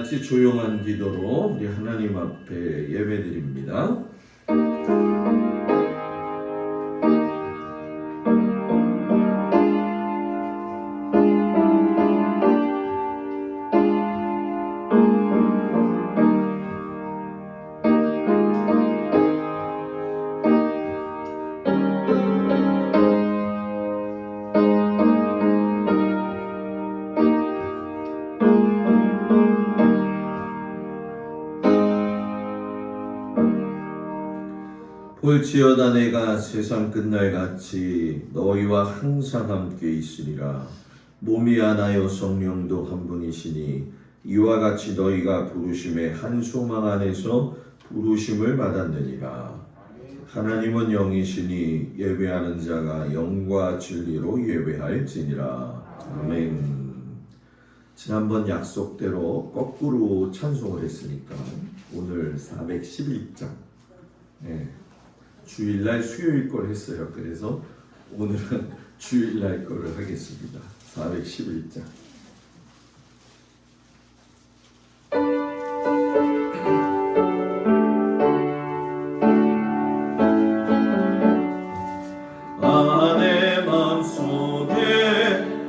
같이 조용한 기도로 우리 하나님 앞에 예배드립니다. 볼지어다 내가 세상 끝날같이 너희와 항상 함께 있으리라. 몸이 하나요 성령도 한 분이시니 이와 같이 너희가 부르심의 한 소망 안에서 부르심을 받았느니라. 하나님은 영이시니 예배하는 자가 영과 진리로 예배할지니라. 아멘. 지난번 약속대로 거꾸로 찬송을 했으니까 오늘 411장 주일날 수요일 걸 했어요. 그래서 오늘은 주일날 거를 하겠습니다. 411장. 내 맘속에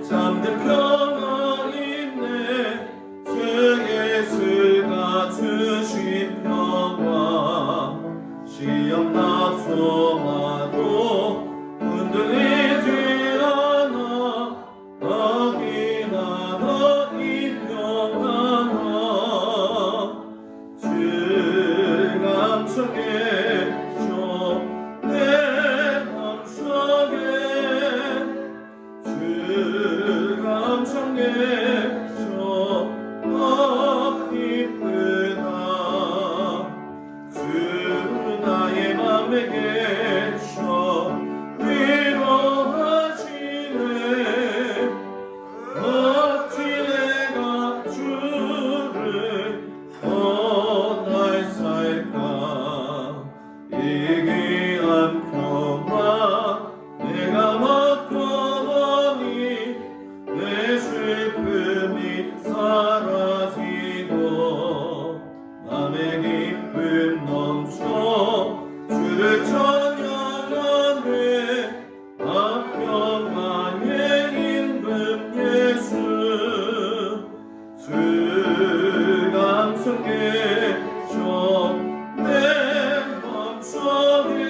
잠든 평화 있네. 주 예수가 주신 평화 시험 낙서와도 흔들리지 않아. 확인하다 이 평안아. 주가 함께 내 맘속에 주가 함께 기쁘다. 주 나의 맘에 계셔 위로하시네. 어찌 내가 주를 떠날 살까. 이 귀한 평화 내가 맛보니 내 슬픔이 사라지고 맘의 기쁨 넘쳐 주를 찬양하네. 평화의 임금 예수 주가 항상 계셔 내 맘속에.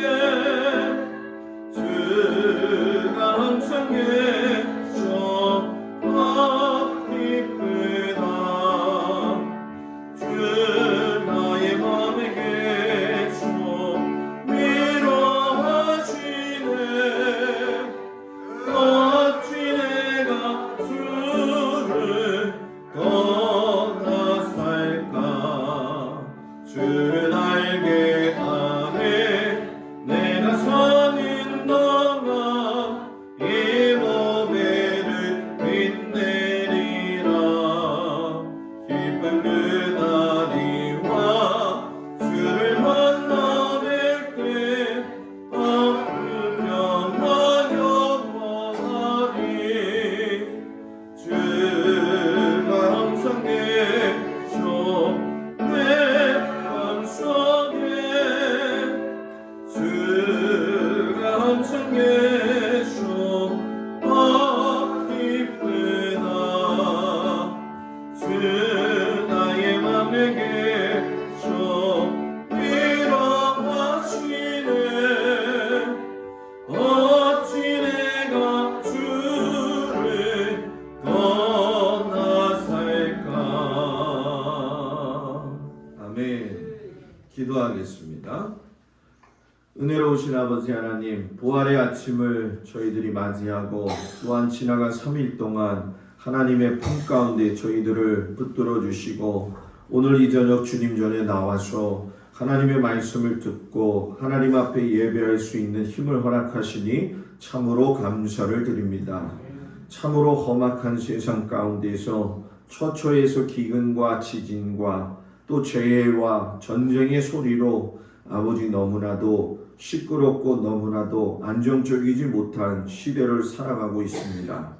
주가 항상 계셔 기쁘다. 주 나의 맘에 계셔 위로하시네. 어찌 내가 주를 떠나 살까. 주 날개 아래 내가 서는 동안 이 모배를 빛내리라. 기쁜 그날이와 주를 만나 뵐 때 아픈 평화 영원하리. 주가 항상 계셔 내 맘속에. 주가 항상 계셔 기쁘다. 주 나의 맘에 계셔 위로하시네. 어찌 내가 주를 떠나 살까. 아멘. 기도하겠습니다. 은혜로우신 아버지 하나님, 부활의 아침을 저희들이 맞이하고 또한 지나간 3일 동안 하나님의 품 가운데 저희들을 붙들어 주시고 오늘 이 저녁 주님 전에 나와서 하나님의 말씀을 듣고 하나님 앞에 예배할 수 있는 힘을 허락하시니 참으로 감사를 드립니다. 참으로 험악한 세상 가운데서 처처에서 기근과 지진과 또 재해와 전쟁의 소리로 아버지 너무나도 시끄럽고 너무나도 안정적이지 못한 시대를 살아가고 있습니다.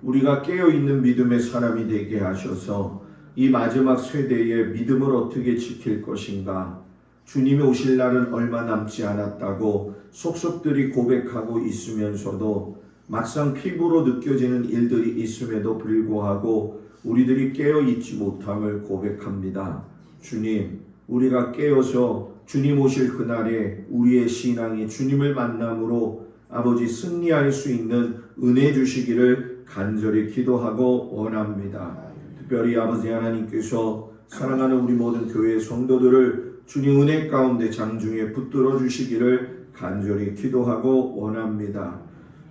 우리가 깨어있는 믿음의 사람이 되게 하셔서 이 마지막 세대의 믿음을 어떻게 지킬 것인가? 주님이 오실 날은 얼마 남지 않았다고 속속들이 고백하고 있으면서도 막상 피부로 느껴지는 일들이 있음에도 불구하고 우리들이 깨어 있지 못함을 고백합니다. 주님, 우리가 깨어서 주님 오실 그날에 우리의 신앙이 주님을 만남으로 아버지 승리할 수 있는 은혜 주시기를 간절히 기도하고 원합니다. 특별히 아버지 하나님께서 사랑하는 우리 모든 교회 성도들을 주님 은혜 가운데 장중에 붙들어 주시기를 간절히 기도하고 원합니다.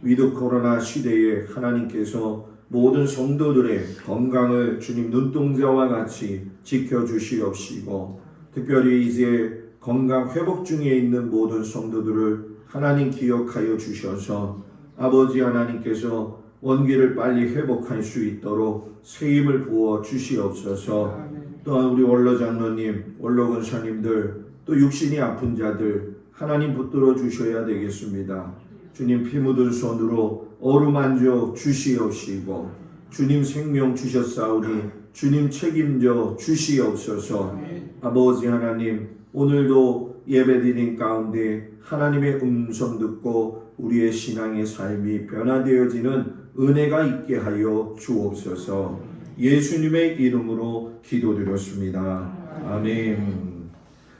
위드 코로나 시대에 하나님께서 모든 성도들의 건강을 주님 눈동자와 같이 지켜주시옵시고, 특별히 이제 건강 회복 중에 있는 모든 성도들을 하나님 기억하여 주셔서 아버지 하나님께서 원기를 빨리 회복할 수 있도록 새 힘을 부어 주시옵소서. 또한 우리 원로 장로님, 원로 권사님들, 또 육신이 아픈 자들 하나님 붙들어 주셔야 되겠습니다. 주님 피 묻은 손으로 어루만져 주시옵시고 주님 생명 주셨사오니 주님 책임져 주시옵소서. 아버지 하나님, 오늘도 예배드린 가운데 하나님의 음성 듣고 우리의 신앙의 삶이 변화되어지는 은혜가 있게 하여 주옵소서. 예수님의 이름으로 기도드렸습니다. 아멘.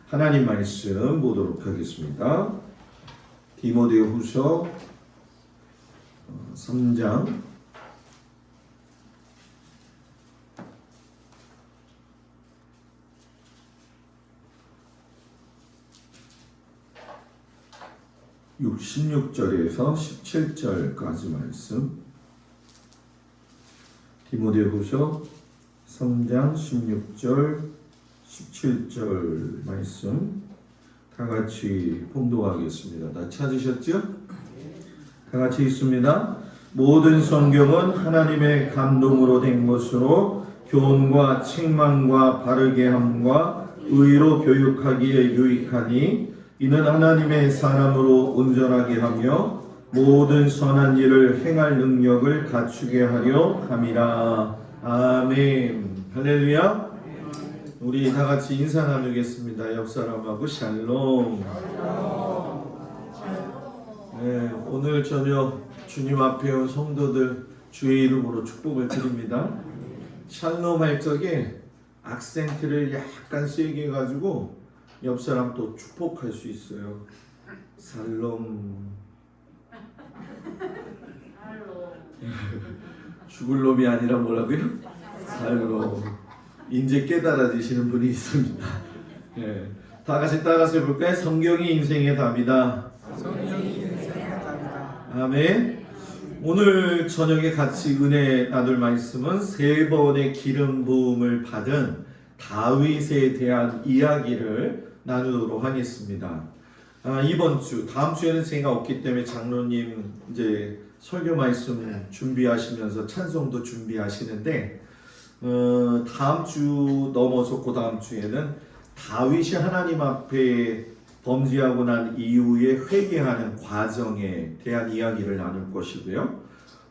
하나님 말씀 보도록 하겠습니다. 디모데후서 3장 16절에서 17절까지 말씀. 디모데후서 3장 16절 17절 말씀 다 같이 봉독하겠습니다. 다 찾으셨죠? 다 같이 읽습니다. 모든 성경은 하나님의 감동으로 된 것으로 교훈과 책망과 바르게 함과 의로 교육하기에 유익하니 이는 하나님의 사람으로 온전하게 하며 모든 선한 일을 행할 능력을 갖추게 하려 함이라. 아멘. 할렐루야. 우리 다 같이 인사 나누겠습니다. 옆 사람하고 샬롬. 네, 오늘 저녁 주님 앞에 온 성도들 주의 이름으로 축복을 드립니다. 샬롬 할 적에 악센트를 약간 세게 해가지고 옆 사람 또 축복할 수 있어요. 살롬. 죽을 놈이 아니라 뭐라고요? 살롬. 이제 깨달아지시는 분이 있습니다. 네. 다 같이 따라서 해볼까요? 성경이 인생의 답이다. 아멘. 오늘 저녁에 같이 은혜 나눌 말씀은 3번의 기름 부음을 받은 다윗에 대한 이야기를 나누도록 하겠습니다. 이번 주, 다음 주에는 제가 없기 때문에 장로님 이제 설교 말씀 준비하시면서 찬송도 준비하시는데, 다음 주 넘어서 그 다음 주에는 다윗이 하나님 앞에 범죄하고 난 이후에 회개하는 과정에 대한 이야기를 나눌 것이고요.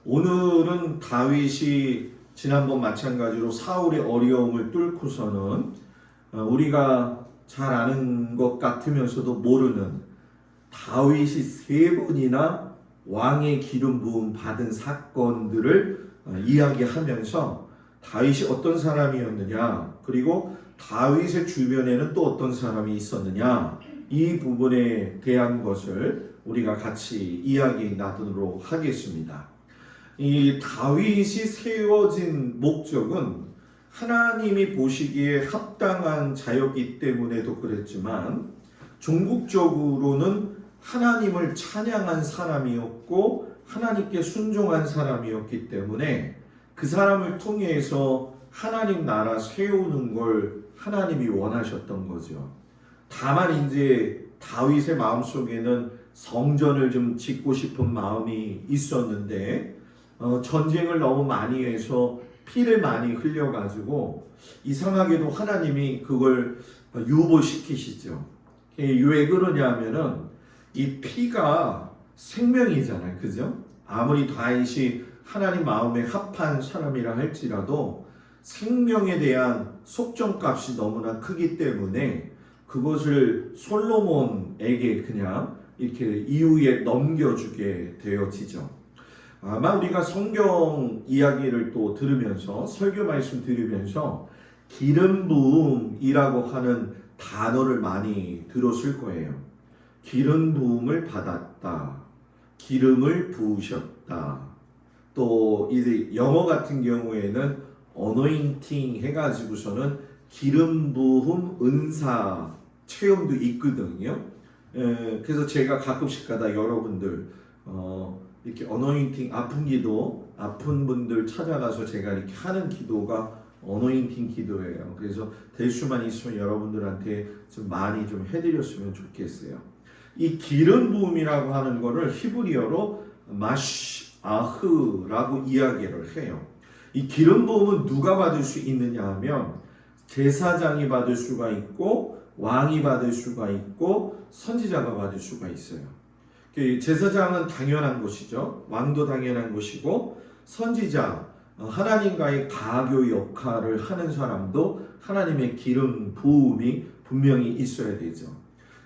오늘은 다윗이 지난번 마찬가지로 사울의 어려움을 뚫고서는 우리가 잘 아는 것 같으면서도 모르는 다윗이 3번이나 왕의 기름 부음 받은 사건들을 이야기하면서 다윗이 어떤 사람이었느냐, 그리고 다윗의 주변에는 또 어떤 사람이 있었느냐, 이 부분에 대한 것을 우리가 같이 이야기 나누도록 하겠습니다. 이 다윗이 세워진 목적은 하나님이 보시기에 합당한 자였기 때문에도 그랬지만, 종국적으로는 하나님을 찬양한 사람이었고 하나님께 순종한 사람이었기 때문에 그 사람을 통해서 하나님 나라 세우는 걸 하나님이 원하셨던 거죠. 다만 이제 다윗의 마음속에는 성전을 좀 짓고 싶은 마음이 있었는데 전쟁을 너무 많이 해서 피를 많이 흘려가지고 이상하게도 하나님이 그걸 유보시키시죠. 왜 그러냐면은 이 피가 생명이잖아요. 그죠? 아무리 다윗이 하나님 마음에 합한 사람이라 할지라도 생명에 대한 속정값이 너무나 크기 때문에 그것을 솔로몬에게 그냥 이렇게 이후에 넘겨주게 되어지죠. 아마 우리가 성경 이야기를 또 들으면서 설교 말씀 들으면서 기름 부음이라고 하는 단어를 많이 들었을 거예요. 기름 부음을 받았다. 기름을 부으셨다. 또 이제 영어 같은 경우에는 어노인팅 해가지고서는 기름 부음 은사 체험도 있거든요. 그래서 제가 가끔씩 가다 여러분들 이렇게 어노인팅 아픈 분들 찾아가서 제가 이렇게 하는 기도가 어노인팅 기도예요. 그래서 될 수만 있으면 여러분들한테 좀 많이 좀 해드렸으면 좋겠어요. 이 기름 부음이라고 하는 거를 히브리어로 마시아흐라고 이야기를 해요. 이 기름 부음은 누가 받을 수 있느냐 하면 제사장이 받을 수가 있고 왕이 받을 수가 있고 선지자가 받을 수가 있어요. 제사장은 당연한 것이죠. 왕도 당연한 것이고 선지자, 하나님과의 가교 역할을 하는 사람도 하나님의 기름 부음이 분명히 있어야 되죠.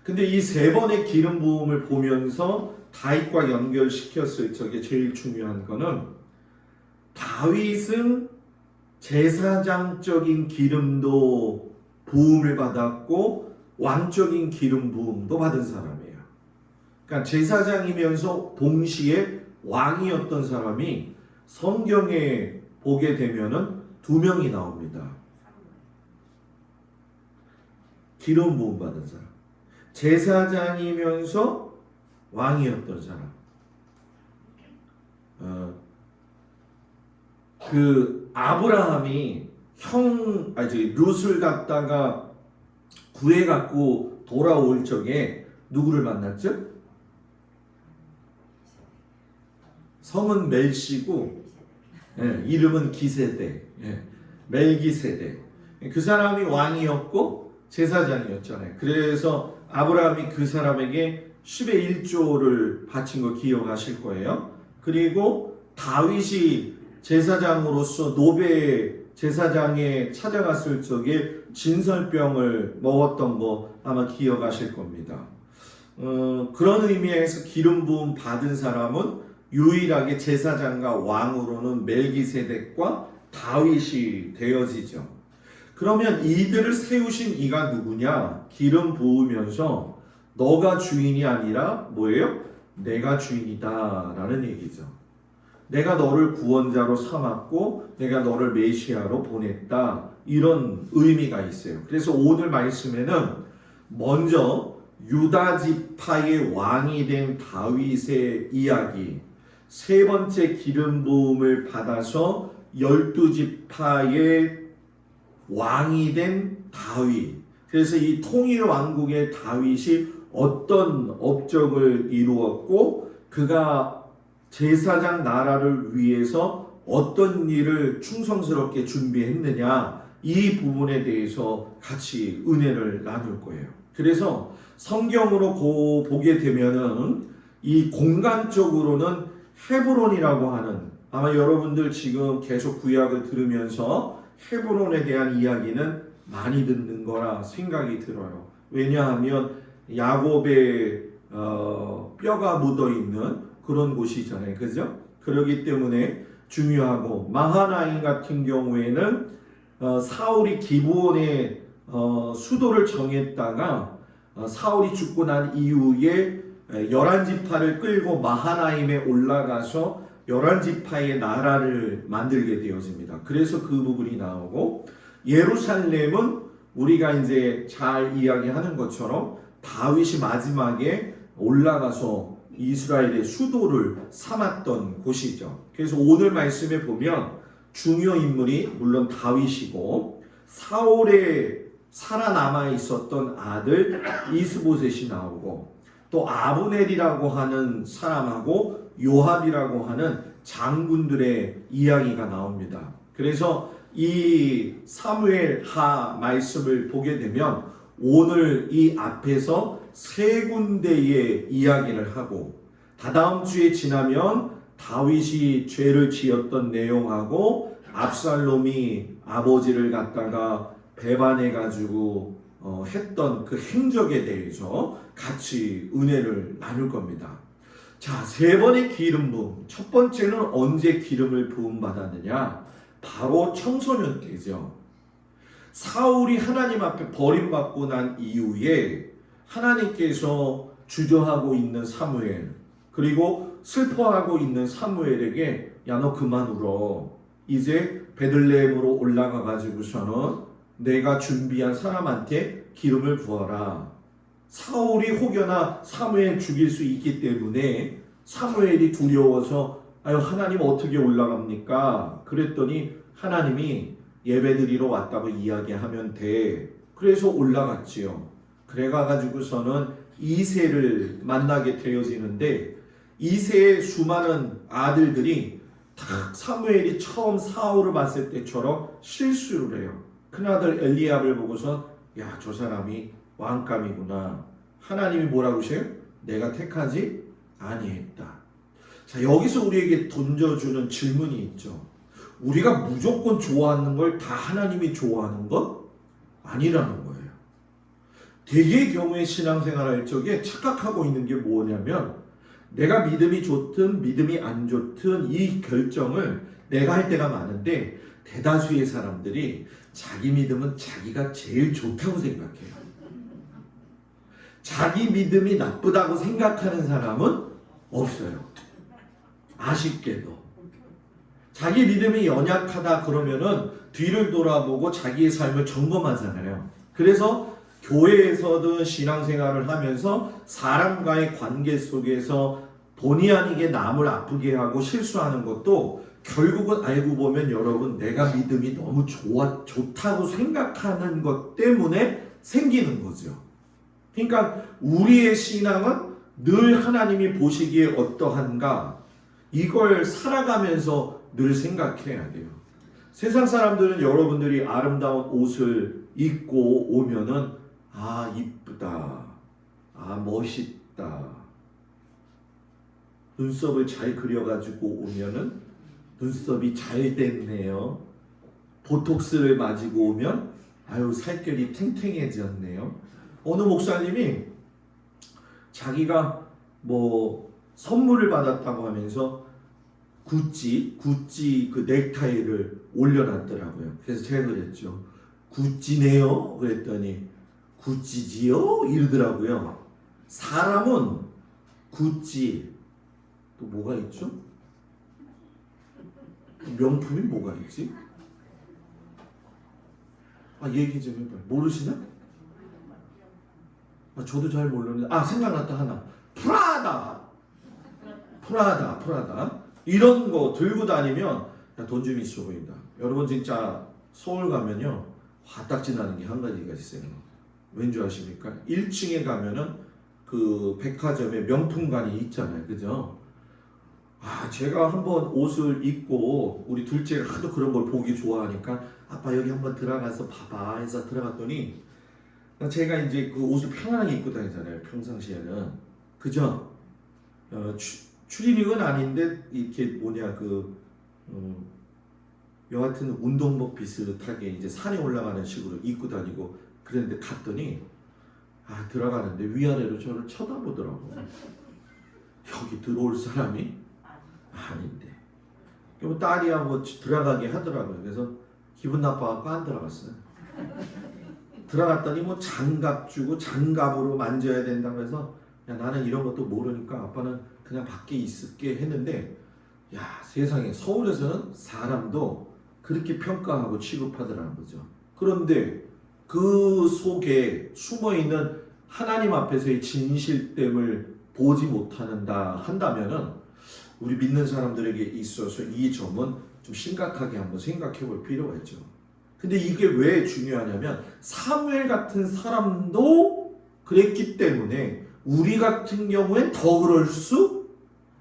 근데 이 세 번의 기름 부음을 보면서 다윗과 연결시켰을 적에 제일 중요한 거는 다윗은 제사장적인 기름도 부음을 받았고 왕적인 기름 부음도 받은 사람이에요. 그러니까 제사장이면서 동시에 왕이었던 사람이 성경에 보게 되면은 2명이 나옵니다. 기름 부음 받은 사람. 제사장이면서 왕이었던 사람. 그 아브라함이 룻을 갖다가 구해갖고 돌아올 적에 누구를 만났죠? 성은 멜시고 이름은 기세대, 멜기세대. 그 사람이 왕이었고 제사장이었잖아요. 그래서 아브라함이 그 사람에게 10의 1조를 바친 거 기억하실 거예요. 그리고 다윗이 제사장으로서 노베 제사장에 찾아갔을 적에 진설병을 먹었던 거 아마 기억하실 겁니다. 그런 의미에서 기름 부음 받은 사람은 유일하게 제사장과 왕으로는 멜기세덱과 다윗이 되어지죠. 그러면 이들을 세우신 이가 누구냐? 기름 부으면서 너가 주인이 아니라 뭐예요? 내가 주인이다 라는 얘기죠. 내가 너를 구원자로 삼았고 내가 너를 메시아로 보냈다, 이런 의미가 있어요. 그래서 오늘 말씀에는 먼저 유다 지파의 왕이 된 다윗의 이야기, 세 번째 기름 부음을 받아서 12지파의 왕이 된 다윗, 그래서 이 통일 왕국의 다윗이 어떤 업적을 이루었고 그가 제사장 나라를 위해서 어떤 일을 충성스럽게 준비했느냐, 이 부분에 대해서 같이 은혜를 나눌 거예요. 그래서 성경으로 보게 되면은 이 공간적으로는 헤브론이라고 하는, 아마 여러분들 지금 계속 구약을 들으면서 헤브론에 대한 이야기는 많이 듣는 거라 생각이 들어요. 왜냐하면 야곱의 뼈가 묻어 있는 그런 곳이잖아요. 그죠? 그렇기 때문에 중요하고, 마하나임 같은 경우에는 사울이 기브온에 수도를 정했다가 사울이 죽고 난 이후에 11지파를 끌고 마하나임에 올라가서 11지파의 나라를 만들게 되어집니다. 그래서 그 부분이 나오고, 예루살렘은 우리가 이제 잘 이야기하는 것처럼 다윗이 마지막에 올라가서 이스라엘의 수도를 삼았던 곳이죠. 그래서 오늘 말씀에 보면 중요 인물이 물론 다윗이고, 사울의 살아남아 있었던 아들 이스보셋이 나오고, 또 아브넬이라고 하는 사람하고 요압이라고 하는 장군들의 이야기가 나옵니다. 그래서 이 사무엘 하 말씀을 보게 되면 오늘 이 앞에서 세 군데의 이야기를 하고, 다다음 주에 지나면 다윗이 죄를 지었던 내용하고 압살롬이 아버지를 갖다가 배반해가지고 했던 그 행적에 대해서 같이 은혜를 나눌 겁니다. 자, 세 번의 기름 부음. 첫 번째는 언제 기름을 부음 받았느냐? 바로 청소년 때죠. 사울이 하나님 앞에 버림받고 난 이후에 하나님께서 주저하고 있는 사무엘, 그리고 슬퍼하고 있는 사무엘에게 야, 너 그만 울어. 이제 베들레헴으로 올라가 가지고서는 내가 준비한 사람한테 기름을 부어라. 사울이 혹여나 사무엘 죽일 수 있기 때문에 사무엘이 두려워서 아유, 하나님 어떻게 올라갑니까? 그랬더니 하나님이 예배드리러 왔다고 이야기하면 돼. 그래서 올라갔지요. 그래가지고서는 이새를 만나게 되어지는데 이새의 수많은 아들들이 딱 사무엘이 처음 사울을 봤을 때처럼 실수를 해요. 큰아들 엘리압을 보고서 야, 저 사람이 왕감이구나. 하나님이 뭐라고 하셔요? 내가 택하지 아니했다. 자, 여기서 우리에게 던져주는 질문이 있죠. 우리가 무조건 좋아하는 걸 다 하나님이 좋아하는 것 아니라는 거예요. 대개의 경우에 신앙생활할 적에 착각하고 있는 게 뭐냐면 내가 믿음이 좋든 믿음이 안 좋든 이 결정을 내가 할 때가 많은데 대다수의 사람들이 자기 믿음은 자기가 제일 좋다고 생각해요. 자기 믿음이 나쁘다고 생각하는 사람은 없어요. 아쉽게도. 자기 믿음이 연약하다 그러면은 뒤를 돌아보고 자기의 삶을 점검하잖아요. 그래서 교회에서든 신앙생활을 하면서 사람과의 관계 속에서 본의 아니게 남을 아프게 하고 실수하는 것도 결국은 알고 보면 여러분 내가 믿음이 너무 좋다고 생각하는 것 때문에 생기는 거죠. 그러니까 우리의 신앙은 늘 하나님이 보시기에 어떠한가 이걸 살아가면서 늘 생각해야 돼요. 세상 사람들은 여러분들이 아름다운 옷을 입고 오면은 아, 이쁘다. 아, 멋있다. 눈썹을 잘 그려가지고 오면은 눈썹이 잘 됐네요. 보톡스를 맞이고 오면 아유, 살결이 탱탱해졌네요. 어느 목사님이 자기가 뭐 선물을 받았다고 하면서 구찌 그 넥타이를 올려놨더라고요. 그래서 제가 그랬죠. 구찌네요? 그랬더니 구찌지요? 이러더라고요. 사람은 구찌 또 뭐가 있죠? 명품이 뭐가 있지? 아, 얘기 좀 해봐요. 모르시나? 아, 저도 잘 모르는데 생각났다 하나. 프라다 이런 거 들고 다니면 돈 좀 있어 보인다. 여러분 진짜 서울 가면요 화딱지 나는 게 한 가지가 있어요. 왠지 아십니까? 1층에 가면은 그 백화점에 명품관이 있잖아요. 그죠? 제가 한번 옷을 입고 우리 둘째가 하도 그런 걸 보기 좋아하니까 아빠 여기 한번 들어가서 봐봐 해서 들어갔더니 제가 이제 그 옷을 편안하게 입고 다니잖아요. 평상시에는. 그죠? 추리닝은 아닌데 이렇게 여하튼 운동복 비슷하게 이제 산에 올라가는 식으로 입고 다니고 그랬는데 갔더니 들어가는데 위아래로 저를 쳐다보더라고. 여기 들어올 사람이 아닌데. 그럼 딸이하고 들어가게 하더라고요. 그래서 기분 나빠갖고 안 들어갔어요. 들어갔더니 뭐 장갑 주고 장갑으로 만져야 된다고 해서 야, 나는 이런 것도 모르니까 아빠는 그냥 밖에 있을게 했는데 야, 세상에 서울에서는 사람도 그렇게 평가하고 취급하더라는 거죠. 그런데 그 속에 숨어있는 하나님 앞에서의 진실됨을 보지 한다면은 우리 믿는 사람들에게 있어서 이 점은 좀 심각하게 한번 생각해 볼 필요가 있죠. 근데 이게 왜 중요하냐면 사무엘 같은 사람도 그랬기 때문에 우리 같은 경우엔 더 그럴 수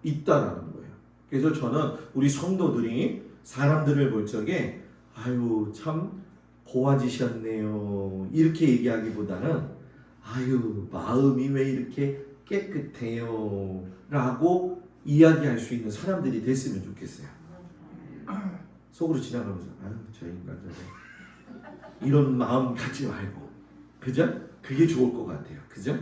있다라는 거예요. 그래서 저는 우리 성도들이 사람들을 볼 적에 아유 참 고와지셨네요 이렇게 얘기하기보다는 아유 마음이 왜 이렇게 깨끗해요 라고 이야기할 수 있는 사람들이 됐으면 좋겠어요. 속으로 지나가면서 아유 저 인간 저래 이런 마음 갖지 말고 그죠? 그게 좋을 것 같아요. 그죠?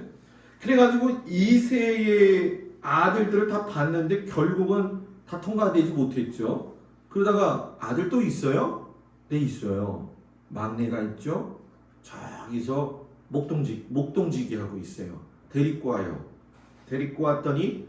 그래가지고 이세의 아들들을 다 봤는데 결국은 다 통과되지 못했죠. 그러다가 아들 또 있어요? 네 있어요. 막내가 있죠. 저기서 목동지기 하고 있어요. 데리고 와요. 데리고 왔더니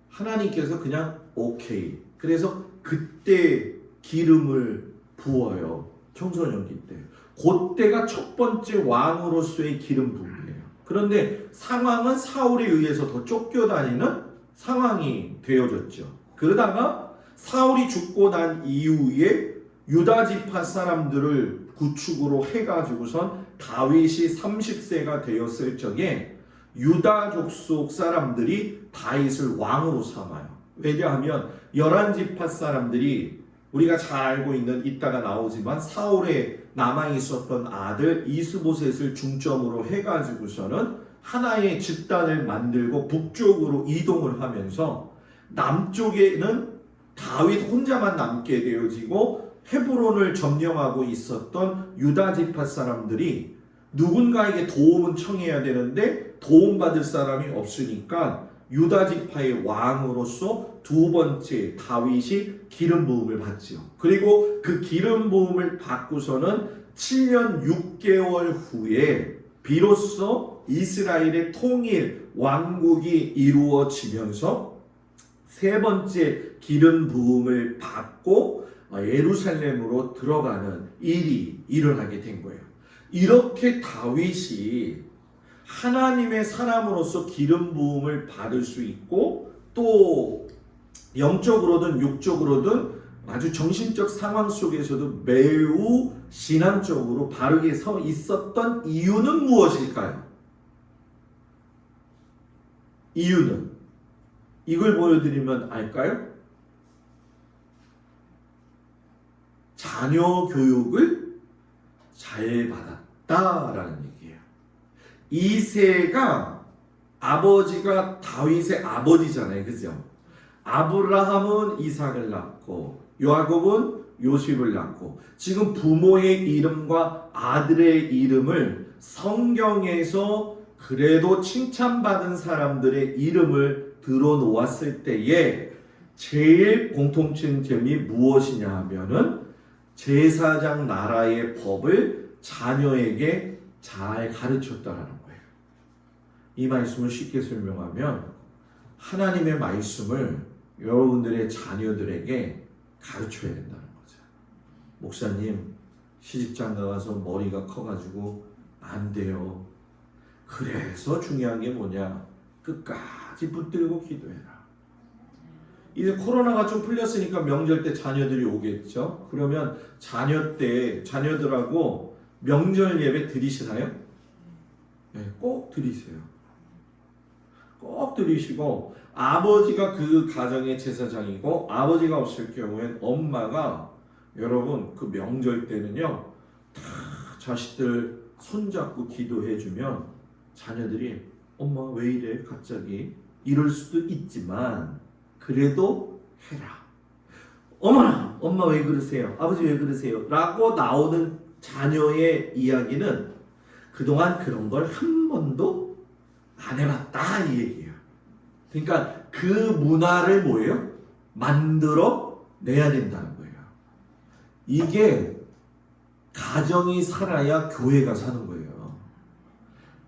하나님께서 그냥 오케이. 그래서 그때 기름을 부어요. 청소년기 때. 그때가 첫 번째 왕으로서의 기름 부음이에요. 그런데 상황은 사울에 의해서 더 쫓겨다니는 상황이 되어졌죠. 그러다가 사울이 죽고 난 이후에 유다 지파 사람들을 구축으로 해가지고선 다윗이 30세가 되었을 적에 유다 족속 사람들이 다윗을 왕으로 삼아요. 왜냐하면 11지파 사람들이 우리가 잘 알고 있는 이따가 나오지만 사울에 남아있었던 아들 이스보셋을 중점으로 해가지고서는 하나의 집단을 만들고 북쪽으로 이동을 하면서 남쪽에는 다윗 혼자만 남게 되어지고 헤브론을 점령하고 있었던 유다 지파 사람들이 누군가에게 도움은 청해야 되는데 도움받을 사람이 없으니까 유다 지파의 왕으로서 두 번째 다윗이 기름 부음을 받지요. 그리고 그 기름 부음을 받고서는 7년 6개월 후에 비로소 이스라엘의 통일 왕국이 이루어지면서 세 번째 기름 부음을 받고 예루살렘으로 들어가는 일이 일어나게 된 거예요. 이렇게 다윗이 하나님의 사람으로서 기름 부음을 받을 수 있고 또 영적으로든 육적으로든 아주 정신적 상황 속에서도 매우 신앙적으로 바르게 서 있었던 이유는 무엇일까요? 이유는 이걸 보여드리면 알까요? 자녀 교육을 잘 받았다라는 얘기예요. 이세가 아버지가 다윗의 아버지잖아요. 그죠? 아브라함은 이삭을 낳고 야곱은 요셉을 낳고 지금 부모의 이름과 아들의 이름을 성경에서 그래도 칭찬받은 사람들의 이름을 들어놓았을 때에 제일 공통점이 무엇이냐 하면은 제사장 나라의 법을 자녀에게 잘 가르쳤다라는 거예요. 이 말씀을 쉽게 설명하면 하나님의 말씀을 여러분들의 자녀들에게 가르쳐야 된다는 거죠. 목사님 시집장가 가서 머리가 커가지고 안 돼요. 그래서 중요한 게 뭐냐? 끝까지 붙들고 기도해라. 이제 코로나가 좀 풀렸으니까 명절 때 자녀들이 오겠죠. 그러면 자녀 때 자녀들하고 명절 예배 드리시나요? 네, 꼭 드리세요. 꼭 드리시고 아버지가 그 가정의 제사장이고 아버지가 없을 경우엔 엄마가 여러분 그 명절 때는요 다 자식들 손잡고 기도해주면 자녀들이 엄마 왜 이래 갑자기 이럴 수도 있지만 그래도 해라. 어머나 엄마 왜 그러세요? 아버지 왜 그러세요? 라고 나오는 자녀의 이야기는 그동안 그런 걸 한 번도 안 해봤다 이 얘기예요. 그러니까 그 문화를 뭐예요? 만들어 내야 된다는 거예요. 이게 가정이 살아야 교회가 사는 거예요.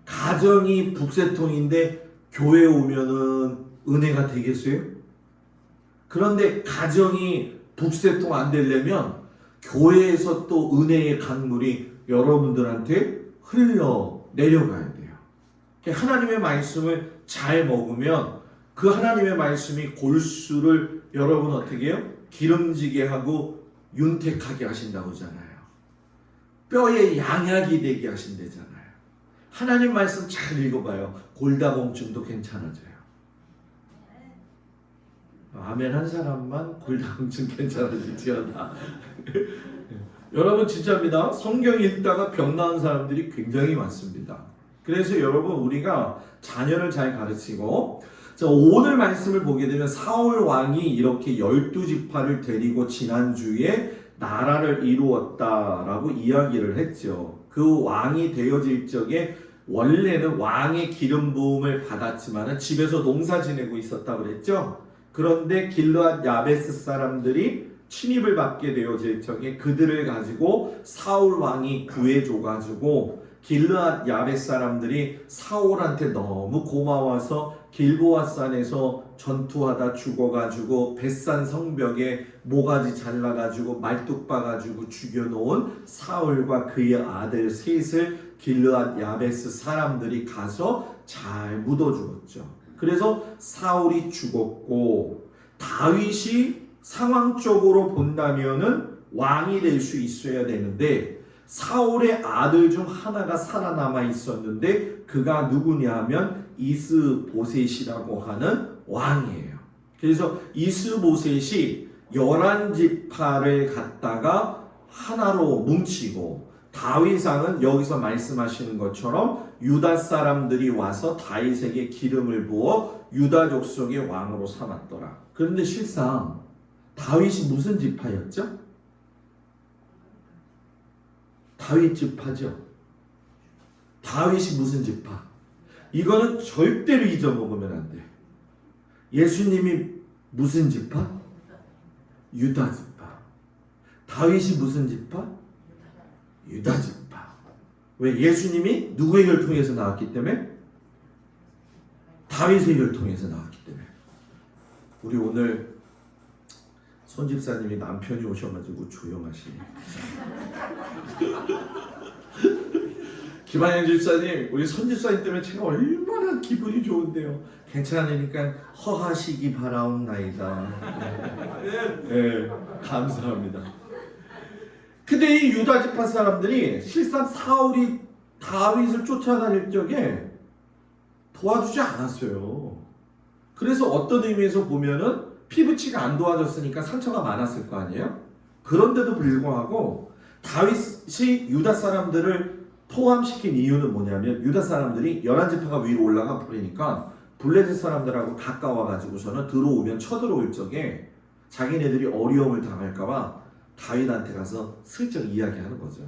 가정이 북새통인데 교회 오면은 은혜가 되겠어요? 그런데 가정이 북새통 안 되려면 교회에서 또 은혜의 강물이 여러분들한테 흘러 내려가야 돼요. 하나님의 말씀을 잘 먹으면 그 하나님의 말씀이 골수를 여러분 어떻게 해요? 기름지게 하고 윤택하게 하신다고 하잖아요. 뼈에 양약이 되게 하신다잖아요. 하나님 말씀 잘 읽어봐요. 골다공증도 괜찮아져요. 아멘 한 사람만 골다공증 괜찮아질지어다. 여러분 진짜입니다. 성경 읽다가 병 나은 사람들이 굉장히 많습니다. 그래서 여러분 우리가 자녀를 잘 가르치고 자, 오늘 말씀을 보게 되면 사울 왕이 이렇게 12지파를 데리고 지난주에 나라를 이루었다라고 이야기를 했죠. 그 왕이 되어질 적에 원래는 왕의 기름 부음을 받았지만은 집에서 농사 지내고 있었다 그랬죠. 그런데 길르앗 야베스 사람들이 침입을 받게 되어질 적에 그들을 가지고 사울 왕이 구해줘 가지고 길르앗 야베스 사람들이 사울한테 너무 고마워서 길보아산에서 전투하다 죽어가지고 벳산 성벽에 모가지 잘라가지고 말뚝 박아가지고 죽여놓은 사울과 그의 아들 셋을 길르앗 야베스 사람들이 가서 잘 묻어 죽었죠. 그래서 사울이 죽었고 다윗이 상황적으로 본다면은 왕이 될 수 있어야 되는데 사울의 아들 중 하나가 살아남아 있었는데 그가 누구냐 하면 이스보셋이라고 하는 왕이에요. 그래서 이스보셋이 11지파를 갖다가 하나로 뭉치고 다윗왕은 여기서 말씀하시는 것처럼 유다 사람들이 와서 다윗에게 기름을 부어 유다 족속의 왕으로 삼았더라. 그런데 실상 다윗이 무슨 지파였죠? 다윗 지파죠. 다윗이 무슨 지파? 이거는 절대로 잊어먹으면 안 돼. 예수님이 무슨 지파? 유다 지파. 다윗이 무슨 지파? 유다 지파. 왜? 예수님이 누구의 혈통에서 나왔기 때문에? 다윗의 혈통에서 나왔기 때문에. 우리 오늘 손 집사님이 남편이 오셔가지고 조용하시네. 김한영 집사님, 우리 손 집사님 때문에 제가 얼마나 기분이 좋은데요. 괜찮으니까 허하시기 바라옵나이다. 네, 감사합니다. 근데 이 유다 지파 사람들이 실상 사울이 다윗을 쫓아다닐 적에 도와주지 않았어요. 그래서 어떤 의미에서 보면은 피부치가 안 도와줬으니까 상처가 많았을 거 아니에요? 그런데도 불구하고 다윗이 유다 사람들을 포함시킨 이유는 뭐냐면 유다 사람들이 11지파가 위로 올라가 버리니까 블레셋 사람들하고 가까워가지고서는 들어오면 쳐들어올 적에 자기네들이 어려움을 당할까봐 다윗한테 가서 슬쩍 이야기하는 거죠.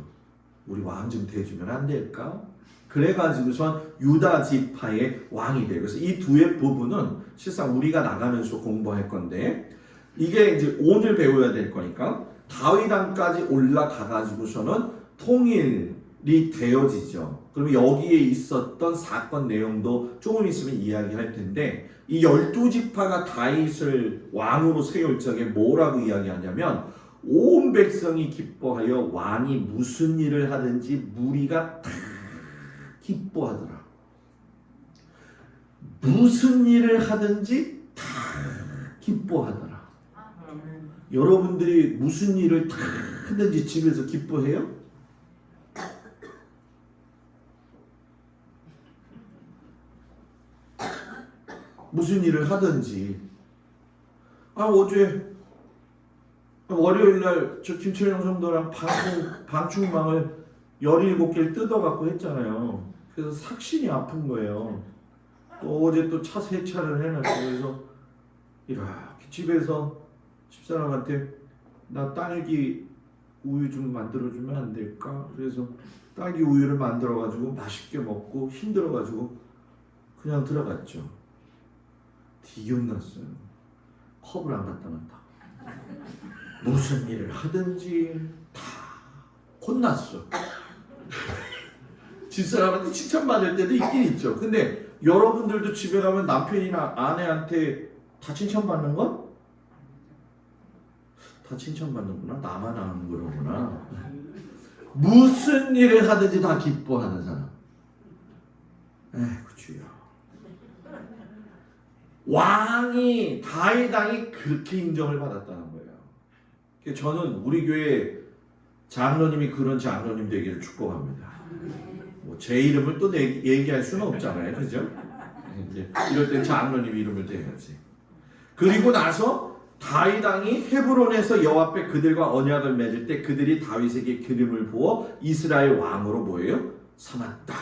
우리 왕 좀 대주면 안 될까? 그래가지고선 유다 지파의 왕이 돼요. 그래서 이 두의 부분은 실상 우리가 나가면서 공부할 건데 이게 이제 오늘 배워야 될 거니까 다윗 왕까지 올라가가지고서는 통일이 되어지죠. 그러면 여기에 있었던 사건 내용도 조금 있으면 이야기할 텐데 이 12지파가 다윗을 왕으로 세울 적에 뭐라고 이야기하냐면 온 백성이 기뻐하여 왕이 무슨 일을 하든지 무리가 다 기뻐하더라. 무슨 일을 하든지 다 기뻐하더라. 여러분들이 무슨 일을 다 하든지 집에서 기뻐해요? 무슨 일을 하든지. 어제 월요일날 저 김철영 성도랑 방충망을 17개를 뜯어갖고 했잖아요. 그래서 삭신이 아픈 거예요. 또 어제 또 차 세차를 해놨고 그래서 이렇게 집에서 집사람한테 나 딸기 우유 좀 만들어주면 안 될까? 그래서 딸기 우유를 만들어가지고 맛있게 먹고 힘들어가지고 그냥 들어갔죠. 기억났어요. 컵을 안 갖다 놨다. 무슨 일을 하든지 다 혼났어. 집사람한테 칭찬받을 때도 있긴 있죠. 근데 여러분들도 집에 가면 남편이나 아내한테 다 칭찬받는 건? 다 칭찬받는구나. 나만 아는 거구나. 무슨 일을 하든지 다 기뻐하는 사람. 에이구 주여. 왕이 다윗 왕이 그렇게 인정을 받았다는 거예요. 저는 우리 교회 장로님이 그런 장로님 되기를 축복합니다. 제 이름을 또 얘기할 수는 없잖아요, 그죠? 이제 이럴 땐 장로님 이름을 대야지. 그리고 나서 다윗 왕이 헤브론에서 여호와 앞에 그들과 언약을 맺을 때 그들이 다윗에게 기름을 부어 이스라엘 왕으로 뭐예요? 삼았다.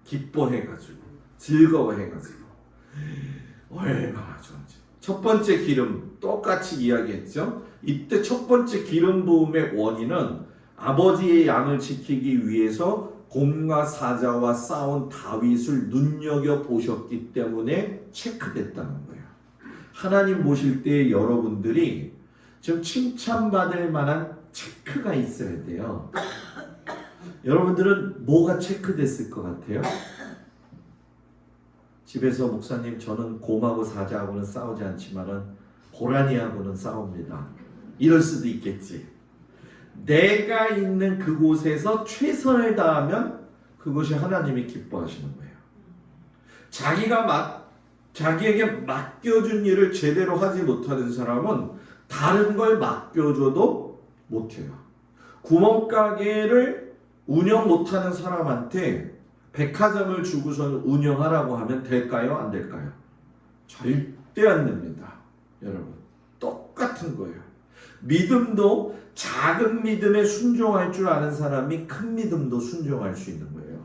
기뻐해가지고 즐거워해가지고 얼마나 좋은지. 첫 번째 기름 똑같이 이야기했죠. 이때 첫 번째 기름 부음의 원인은 아버지의 양을 지키기 위해서 곰과 사자와 싸운 다윗을 눈여겨 보셨기 때문에 체크됐다는 거예요. 하나님 보실 때 여러분들이 좀 칭찬받을 만한 체크가 있어야 돼요. 여러분들은 뭐가 체크됐을 것 같아요? 집에서 목사님 저는 곰하고 사자하고는 싸우지 않지만은 고라니하고는 싸웁니다. 이럴 수도 있겠지. 내가 있는 그곳에서 최선을 다하면 그것이 하나님이 기뻐하시는 거예요. 자기에게 맡겨준 일을 제대로 하지 못하는 사람은 다른 걸 맡겨줘도 못해요. 구멍가게를 운영 못하는 사람한테 백화점을 주고선 운영하라고 하면 될까요? 안 될까요? 절대 안 됩니다. 여러분 똑같은 거예요. 믿음도 작은 믿음에 순종할 줄 아는 사람이 큰 믿음도 순종할 수 있는 거예요.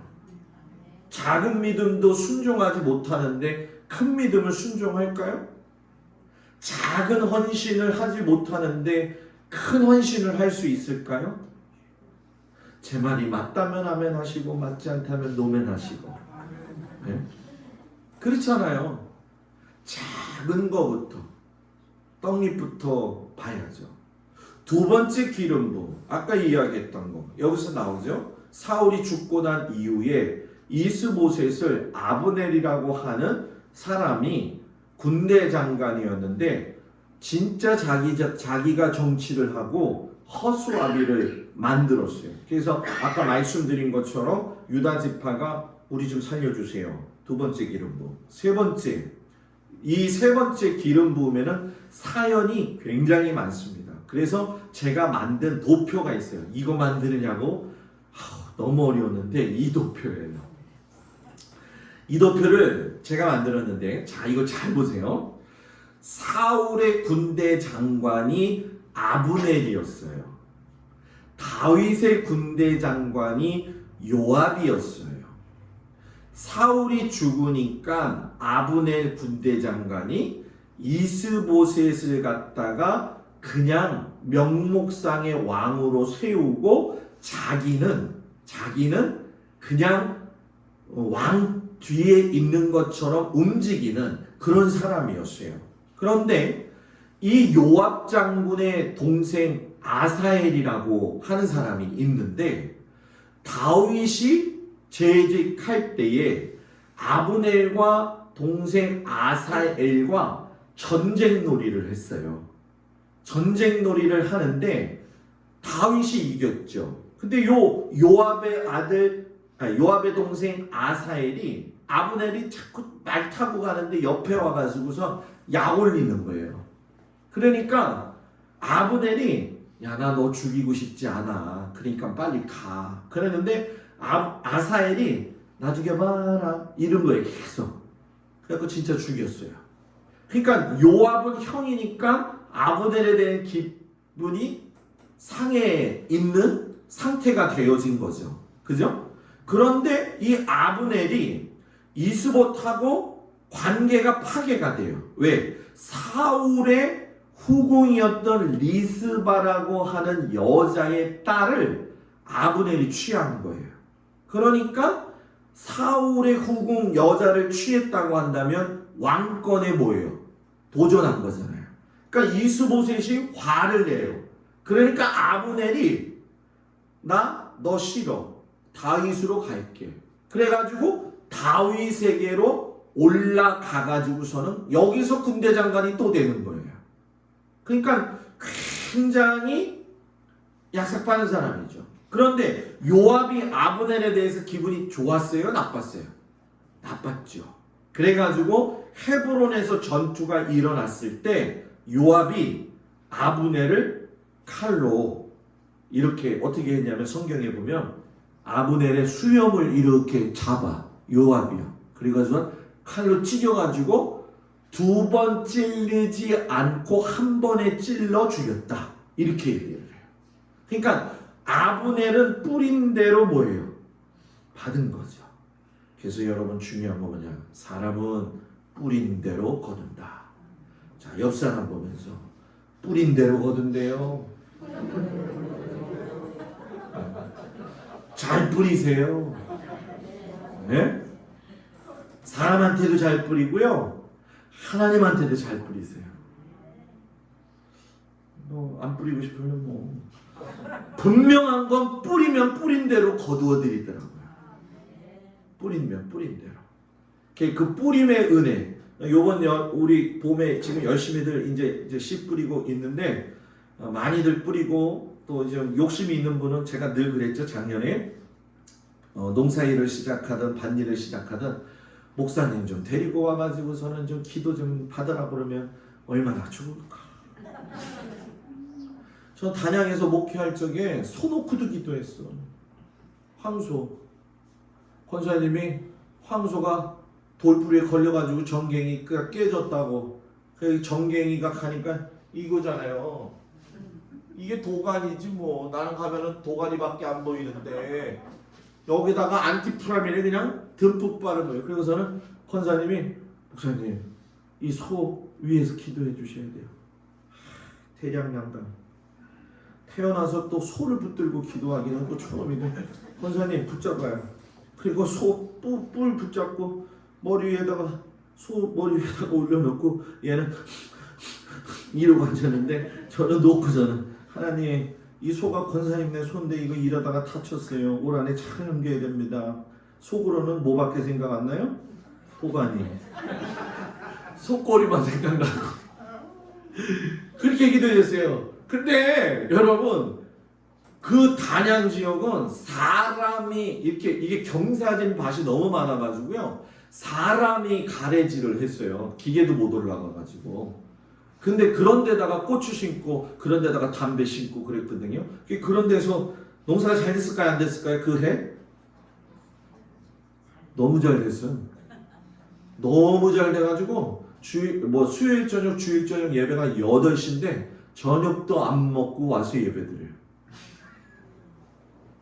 작은 믿음도 순종하지 못하는데 큰 믿음을 순종할까요? 작은 헌신을 하지 못하는데 큰 헌신을 할 수 있을까요? 제 말이 맞다면 아멘 하시고 맞지 않다면 노멘 하시고. 네? 그렇잖아요. 작은 거부터 떡잎부터 봐야죠. 두 번째 기름 부음, 아까 이야기했던 거 여기서 나오죠. 사울이 죽고 난 이후에 이스보셋을 아브넬이라고 하는 사람이 군대 장관이었는데 진짜 자기가 정치를 하고 허수아비를 만들었어요. 그래서 아까 말씀드린 것처럼 유다 지파가 우리 좀 살려주세요. 두 번째 기름 부음. 세 번째, 이 세 번째 기름 부음에는 사연이 굉장히 많습니다. 그래서 제가 만든 도표가 있어요. 이거 만드느냐고 너무 어려웠는데 이 도표예요. 이 도표를 제가 만들었는데 자 이거 잘 보세요. 사울의 군대 장관이 아브넬이었어요. 다윗의 군대 장관이 요압이었어요. 사울이 죽으니까 아브넬 군대 장관이 이스보셋을 갖다가 그냥 명목상의 왕으로 세우고 자기는 그냥 왕 뒤에 있는 것처럼 움직이는 그런 사람이었어요. 그런데 이 요압 장군의 동생 아사엘이라고 하는 사람이 있는데 다윗이 재직할 때에 아브넬과 동생 아사엘과 전쟁놀이를 했어요. 전쟁놀이를 하는데 다윗이 이겼죠. 근데 요압의 동생 아사엘이 아브넬이 자꾸 말 타고 가는데 옆에 와가지고서 약 올리는 거예요. 그러니까 아브넬이 야 나 너 죽이고 싶지 않아. 그러니까 빨리 가. 그랬는데 아사엘이 나 죽여봐라 이런 거예요 계속. 그래서 진짜 죽였어요. 그러니까 요압은 형이니까 아브넬에 대한 기분이 상해 있는 상태가 되어진 거죠. 그죠? 그런데 이 아브넬이 이스봇하고 관계가 파괴가 돼요. 왜? 사울의 후궁이었던 리스바라고 하는 여자의 딸을 아브넬이 취한 거예요. 그러니까 사울의 후궁 여자를 취했다고 한다면 왕권에 뭐예요? 도전한 거잖아요. 그러니까 이스보셋이 화를 내요. 그러니까 아브넬이 너 싫어. 다윗으로 갈게. 그래가지고 다윗에게로 올라가가지고서는 여기서 군대 장관이 또 되는 거예요. 그러니까 굉장히 약삭빠른 사람이죠. 그런데 요압이 아브넬에 대해서 기분이 좋았어요? 나빴어요? 나빴죠. 그래가지고 헤브론에서 전투가 일어났을 때 요압이 아브넬을 칼로 이렇게 어떻게 했냐면 성경에 보면 아브넬의 수염을 이렇게 잡아 요압이요. 그래가지고 칼로 찢어가지고 두 번 찔르지 않고 한 번에 찔러 죽였다. 이렇게 얘기해요. 그러니까 아브넬은 뿌린 대로 뭐예요? 받은 거죠. 그래서 여러분 중요한 거 뭐냐? 사람은 뿌린 대로 거둔다. 자, 자, 옆 사람 보면서 뿌린 대로 거둔대요. 잘 뿌리세요. 네? 사람한테도 잘 뿌리고요. 하나님한테도 잘 뿌리세요. 안 뿌리고 싶으면 분명한 건 뿌리면 뿌린 대로 거두어 드리더라고요. 뿌리면 뿌린 대로. 그 뿌림의 은혜. 요번 우리 봄에 지금 열심히들 이제 씨 뿌리고 있는데 많이들 뿌리고 또 이제 욕심이 있는 분은 제가 늘 그랬죠. 작년에 농사일을 시작하든 밭일을 시작하든 목사님 좀 데리고 와가지고서는 좀 기도 좀 받으라 그러면 얼마나 좋을까. 저 단양에서 목회할 적에 소 놓고도 기도했어. 황소. 권사님이 황소가 돌뿌리에 걸려가지고 정갱이가 깨졌다고. 그 정갱이가 가니까 이거잖아요. 이게 도가니지 뭐. 나는 가면은 도가니밖에 안 보이는데 여기다가 안티프라민을 그냥 듬뿍 바른 거예요. 그리고서는 권사님이 목사님 이 소 위에서 기도해 주셔야 돼요. 대량양당. 태어나서 또 소를 붙들고 기도하기는 또 처음이고 권사님 붙잡아요. 그리고 소 뿔 붙잡고 머리 위에다가 소 머리 위에다가 올려놓고 얘는 이러고 앉았는데 저는 놓고서는 하나님 이 소가 권사님네 소인데 이거 이러다가 다쳤어요. 올 한해 잘 넘겨야 됩니다. 속으로는 뭐밖에 생각 안 나요? 도가니. 속꼬리만 생각나고 그렇게 기도했어요. 근데 여러분 그 단양 지역은 사람이 이렇게 이게 경사진 밭이 너무 많아가지고요. 사람이 가래질을 했어요. 기계도 못 올라가가지고. 근데 그런 데다가 고추 심고 그런 데다가 담배 심고 그랬거든요. 그런 데서 농사가 잘 됐을까요? 안 됐을까요? 그 해? 너무 잘 됐어요. 너무 잘 돼가지고 수요일 저녁 주일 저녁 예배가 8시인데 저녁도 안 먹고 와서 예배드려요.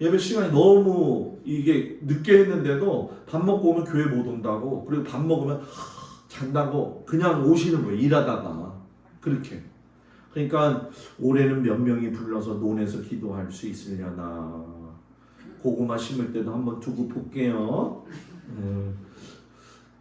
예배 시간이 너무 이게 늦게 했는데도 밥 먹고 오면 교회 못 온다고. 그리고 밥 먹으면 잔다고 그냥 오시는 거예요. 일하다가. 그렇게. 그러니까 올해는 몇 명이 불러서 논에서 기도할 수 있으려나. 고구마 심을 때도 한번 두고 볼게요.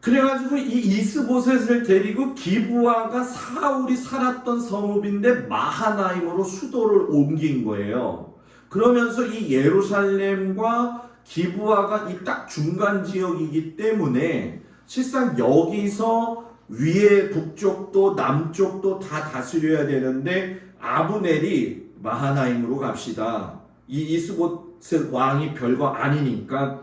그래가지고 이 이스보셋을 데리고 기브아가 사울이 살았던 성읍인데 마하나임으로 수도를 옮긴 거예요. 그러면서 이 예루살렘과 기브아가 이 딱 중간 지역이기 때문에 실상 여기서 위에 북쪽도 남쪽도 다 다스려야 되는데 아브넬이 마하나임으로 갑시다. 이 이스보셋 왕이 별거 아니니까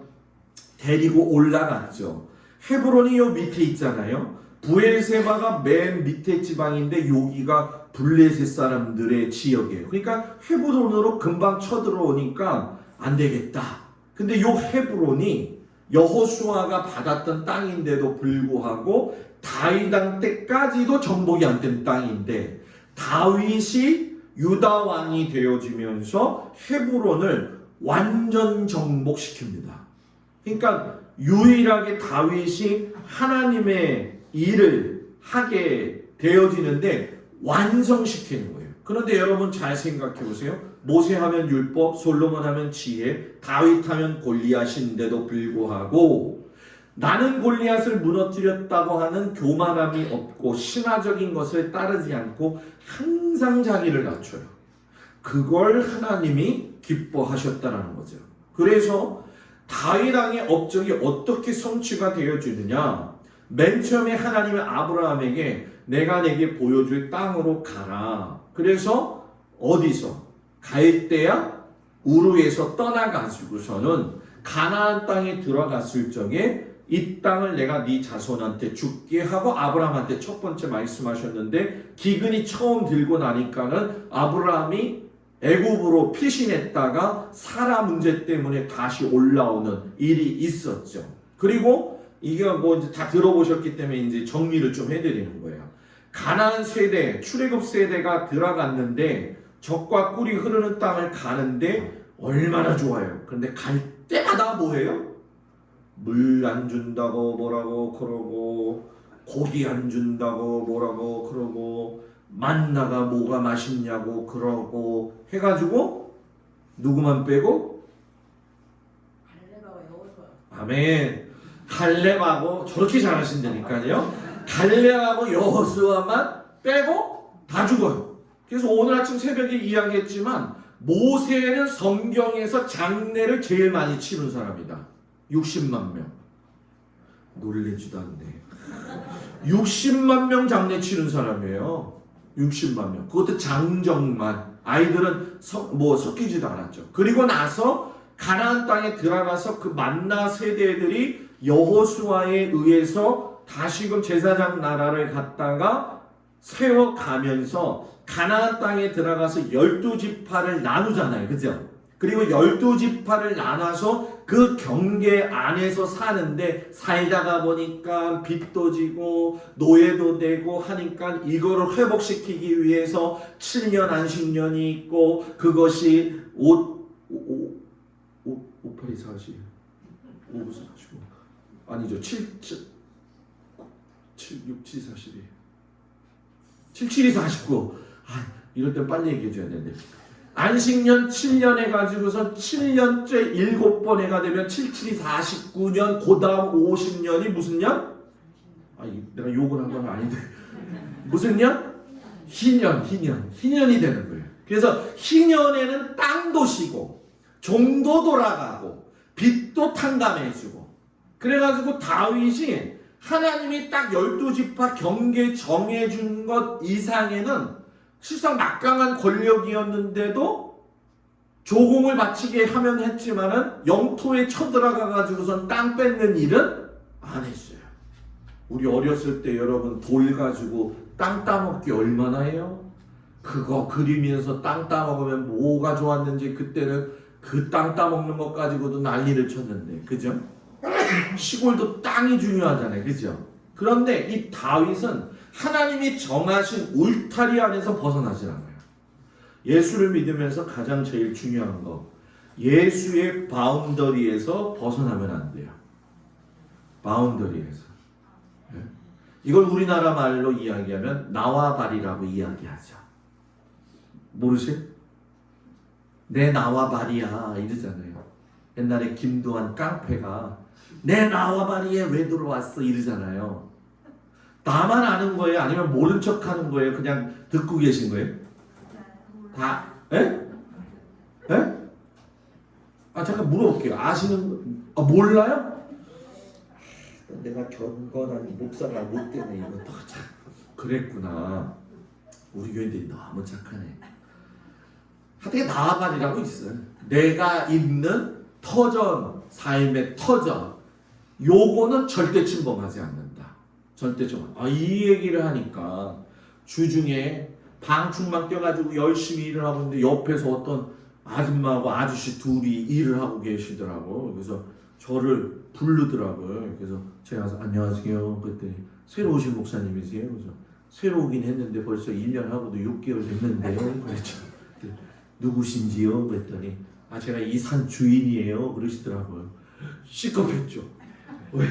데리고 올라갔죠. 헤브론이 요 밑에 있잖아요. 부엘세바가 맨 밑에 지방인데 여기가 블레셋 사람들의 지역이에요. 그러니까 헤브론으로 금방 쳐들어오니까 안 되겠다. 근데 요 헤브론이 여호수아가 받았던 땅인데도 불구하고 다윗 왕 때까지도 정복이 안 된 땅인데 다윗이 유다 왕이 되어지면서 헤브론을 완전 정복시킵니다. 그러니까 유일하게 다윗이 하나님의 일을 하게 되어지는데 완성시키는 거예요. 그런데 여러분 잘 생각해 보세요. 모세 하면 율법, 솔로몬 하면 지혜, 다윗 하면 골리앗인데도 불구하고 나는 골리앗을 무너뜨렸다고 하는 교만함이 없고 신화적인 것을 따르지 않고 항상 자기를 낮춰요. 그걸 하나님이 기뻐하셨다는 거죠. 그래서 다윗 왕의 업적이 어떻게 성취가 되어지느냐? 맨 처음에 하나님은 아브라함에게 내가 내게 보여줄 땅으로 가라. 그래서 어디서? 갈대아 우르에서 떠나가지고서는 가나안 땅에 들어갔을 적에 이 땅을 내가 네 자손한테 줄게 하고 아브라함한테 첫 번째 말씀하셨는데 기근이 처음 들고 나니까는 아브라함이 애굽으로 피신했다가 사라 문제 때문에 다시 올라오는 일이 있었죠. 그리고 이게 뭐 이제 다 들어보셨기 때문에 이제 정리를 좀 해드리는 거예요. 가나안 세대, 출애굽 세대가 들어갔는데 적과 꿀이 흐르는 땅을 가는데 얼마나 좋아요. 그런데 갈 때마다 뭐해요? 물 안 준다고 뭐라고 그러고 고기 안 준다고 뭐라고 그러고 만나가 뭐가 맛있냐고 그러고 해가지고 누구만 빼고? 아멘. 갈렙하고 저렇게 잘하신다니까요. 갈렙하고 여호수아만 빼고 다 죽어요. 그래서 오늘 아침 새벽에 이야기했지만 모세는 성경에서 장례를 제일 많이 치른 사람이다. 60만 명. 놀래지도 않네. 60만 명 장례 치른 사람이에요. 60만 명. 그것도 장정만. 아이들은 섞이지도 않았죠. 그리고 나서 가나안 땅에 들어가서 그 만나 세대들이 여호수아에 의해서 다시금 제사장 나라를 갖다가 세워가면서 가나안 땅에 들어가서 12지파를 나누잖아요. 그죠? 그리고 12지파를 나눠서 그 경계 안에서 사는데 살다가 보니까 빚도 지고 노예도 되고 하니까 이거를 회복시키기 위해서 7년 안식년이 있고 그것이 58이 40 5 45 아니죠 7 6 7 42 77이 49 이럴 땐 빨리 얘기해 줘야 되는데 안식년 7년 해가지고선 7년째 7번 해가 되면 77이 49년 그 다음 50년이 무슨 년? 내가 욕을 한 건 아닌데 무슨 년? 희년이 되는 거예요. 그래서 희년에는 땅도 쉬고 종도 돌아가고 빚도 탕감해주고 그래가지고 다윗이 하나님이 딱 12지파 경계 정해준 것 이상에는 실상 막강한 권력이었는데도 조공을 바치게 하면 했지만은 영토에 쳐들어가 가지고선 땅 뺏는 일은 안 했어요. 우리 어렸을 때 여러분 돌 가지고 땅 따먹기 얼마나 해요? 그거 그리면서 땅 따먹으면 뭐가 좋았는지 그때는 그 땅 따먹는 것 가지고도 난리를 쳤는데 그죠? 시골도 땅이 중요하잖아요. 그죠? 그런데 이 다윗은 하나님이 정하신 울타리 안에서 벗어나질 않아요. 예수를 믿으면서 가장 제일 중요한 거 예수의 바운더리에서 벗어나면 안 돼요. 바운더리에서. 이걸 우리나라 말로 이야기하면 나와바리라고 이야기하죠. 모르세요? 내 나와바리야 이러잖아요. 옛날에 김도한 깡패가 내 나와바리에 왜 들어왔어 이러잖아요. 나만 아는 거예요? 아니면 모른 척 하는 거예요? 그냥 듣고 계신 거예요? 다? 에? 에? 잠깐 물어볼게요. 아시는 거? 몰라요? 내가 경건한 목사가 못 되네. 이거 참 그랬구나. 우리 교인들이 너무 착하네. 하여튼 나와바리라고 있어요. 내가 있는 터전, 삶의 터전. 요거는 절대 침범하지 않는다. 절대 좀. 이 얘기를 하니까 주중에 방충망 껴가지고 열심히 일을 하고 있는데 옆에서 어떤 아줌마하고 아저씨 둘이 일을 하고 계시더라고. 그래서 저를 부르더라고요. 그래서 제가 가서 안녕하세요. 그랬더니 새로 오신 목사님이세요? 그래서 새로 오긴 했는데 벌써 1년 하고도 6개월 됐는데요. 그랬죠. 누구신지요? 그랬더니 제가 이 산 주인이에요. 그러시더라고요. 시겁했죠. 왜?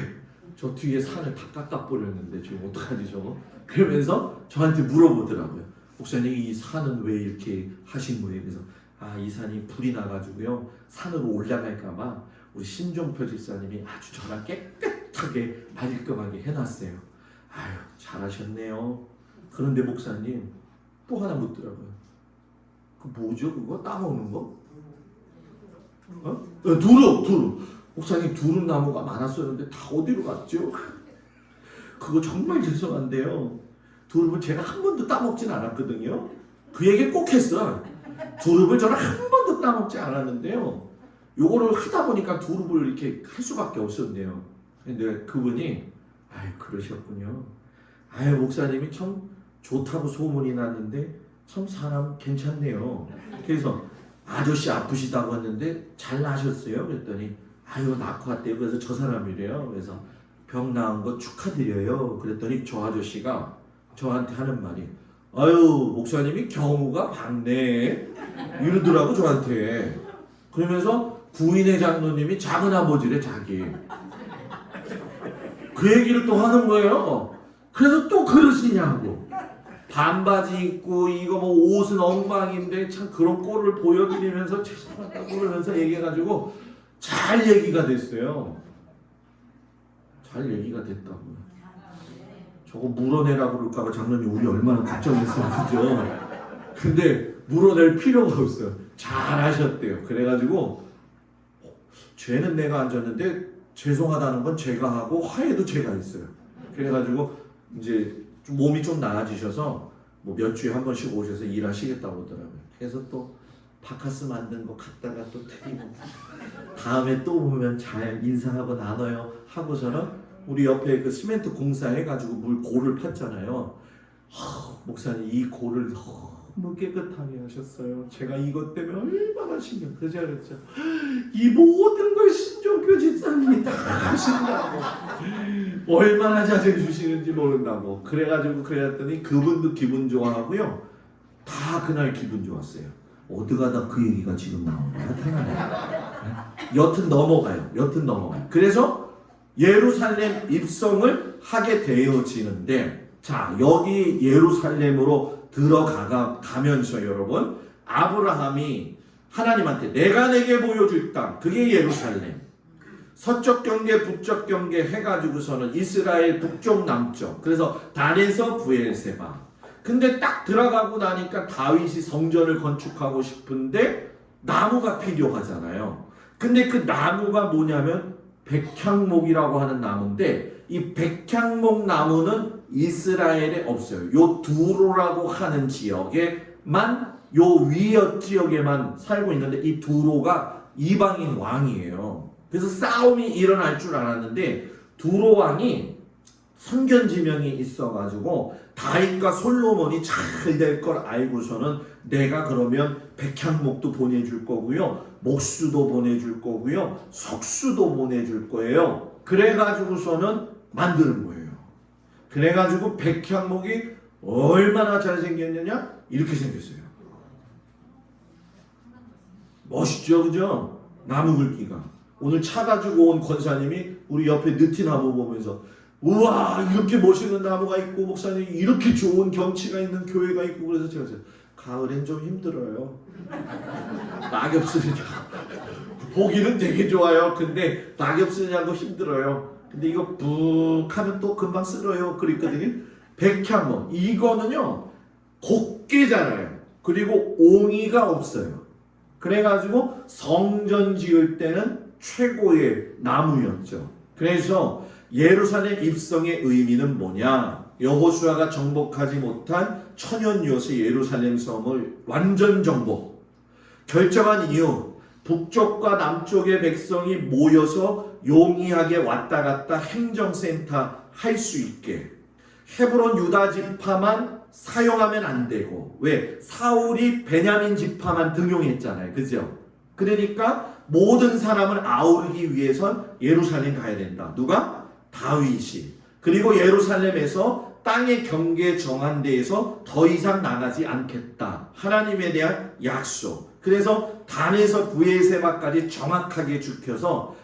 저 뒤에 산을 다 깎아버렸는데 지금 어떡하지 저거? 그러면서 저한테 물어보더라고요. 목사님 이 산은 왜 이렇게 하신 거예요? 그래서 이 산이 불이 나가지고요 산으로 올라갈까봐 우리 신종표 집사님이 아주 저랑 깨끗하게 말끔하게 해놨어요. 잘하셨네요. 그런데 목사님 또 하나 묻더라고요. 그 뭐죠 그거? 따먹는 거? 두릅. 목사님 두릅 나무가 많았었는데 다 어디로 갔죠? 그거 정말 죄송한데요. 두릅을 제가 한 번도 따먹진 않았거든요. 그 얘기 꼭 했어. 두릅을 저는 한 번도 따먹지 않았는데요. 요거를 하다 보니까 두릅을 이렇게 할 수밖에 없었네요. 근데 그분이 그러셨군요. 목사님이 참 좋다고 소문이 났는데 참 사람 괜찮네요. 그래서 아저씨 아프시다고 했는데 잘 나셨어요? 그랬더니 낳고 왔대요. 그래서 저 사람이래요. 그래서 병 나은 거 축하드려요. 그랬더니 저 아저씨가 저한테 하는 말이 목사님이 경우가 많네 이러더라고 저한테. 그러면서 부인의 장로님이 작은 아버지래 자기. 그 얘기를 또 하는 거예요. 그래서 또 그러시냐고. 반바지 입고 이거 뭐 옷은 엉망인데 참 그런 꼴을 보여드리면서 죄송하다고 그러면서 얘기해가지고 잘 얘기가 됐어요. 잘 얘기가 됐다고요. 저거 물어내라고 그럴까봐 장로님 우리 얼마나 걱정했어요. 그죠? 근데 물어낼 필요가 없어요. 잘하셨대요. 그래가지고 죄는 내가 안 졌는데 죄송하다는 건 제가 하고 화해도 제가 했어요. 그래가지고 이제 좀 몸이 좀 나아지셔서 뭐 몇 주에 한 번씩 오셔서 일하시겠다고 하더라고요. 그래서 또 바카스 만든 거 갖다가 또 드리고 다음에 또 보면 잘 인사하고 나눠요 하고서는 우리 옆에 그 시멘트 공사해가지고 물 고를 팠잖아요. 목사님 이 고를 너무 깨끗하게 하셨어요. 제가 이것 때문에 얼마나 신경 그죠 그랬죠. 이 모든 걸 신종교 집사님이 다 하신다고 얼마나 자세 주시는지 모른다고. 그래가지고 그랬더니 그분도 기분 좋아하고요. 다 그날 기분 좋았어요. 어디 가다 그 얘기가 지금 나오냐. 여튼 넘어가요. 그래서 예루살렘 입성을 하게 되어지는데, 자 여기 예루살렘으로 들어가면서 여러분 아브라함이 하나님한테 내가 내게 보여줄 땅 그게 예루살렘, 서쪽 경계 북쪽 경계 해가지고서는 이스라엘 북쪽 남쪽, 그래서 단에서 브엘세바. 근데 딱 들어가고 나니까 다윗이 성전을 건축하고 싶은데 나무가 필요하잖아요. 근데 그 나무가 뭐냐면 백향목이라고 하는 나무인데 이 백향목 나무는 이스라엘에 없어요. 요 두로라고 하는 지역에만, 요 위역 지역에만 살고 있는데 이 두로가 이방인 왕이에요. 그래서 싸움이 일어날 줄 알았는데 두로 왕이 선견지명이 있어가지고 다윗과 솔로몬이 잘 될 걸 알고서는 내가 그러면 백향목도 보내줄 거고요, 목수도 보내줄 거고요, 석수도 보내줄 거예요. 그래가지고서는 만드는 거예요. 그래가지고 백향목이 얼마나 잘생겼느냐? 이렇게 생겼어요. 멋있죠, 그죠? 나무 굵기가. 오늘 차 가지고 온 권사님이 우리 옆에 느티나무 보면서 우와 이렇게 멋있는 나무가 있고 목사님 이렇게 좋은 경치가 있는 교회가 있고, 그래서 제가 가을엔 좀 힘들어요. 낙엽 쓰느냐. 보기는 되게 좋아요. 근데 낙엽 쓰느냐고 힘들어요. 근데 이거 푹 하면 또 금방 쓸어요. 그랬거든요. 백향목 이거는요 곱게 자라요. 그리고 옹이가 없어요. 그래가지고 성전 지을 때는 최고의 나무였죠. 그래서 예루살렘 입성의 의미는 뭐냐? 여호수아가 정복하지 못한 천연 요새 예루살렘 성을 완전 정복 결정한 이유, 북쪽과 남쪽의 백성이 모여서 용이하게 왔다 갔다 행정센터 할 수 있게. 헤브론 유다 지파만 사용하면 안 되고, 왜? 사울이 베냐민 지파만 등용했잖아요. 그죠? 그러니까 모든 사람을 아우르기 위해선 예루살렘 가야 된다. 누가? 다윗이. 그리고 예루살렘에서 땅의 경계 정한 데에서 더 이상 나가지 않겠다. 하나님에 대한 약속. 그래서 단에서 브엘세바까지 정확하게 지켜서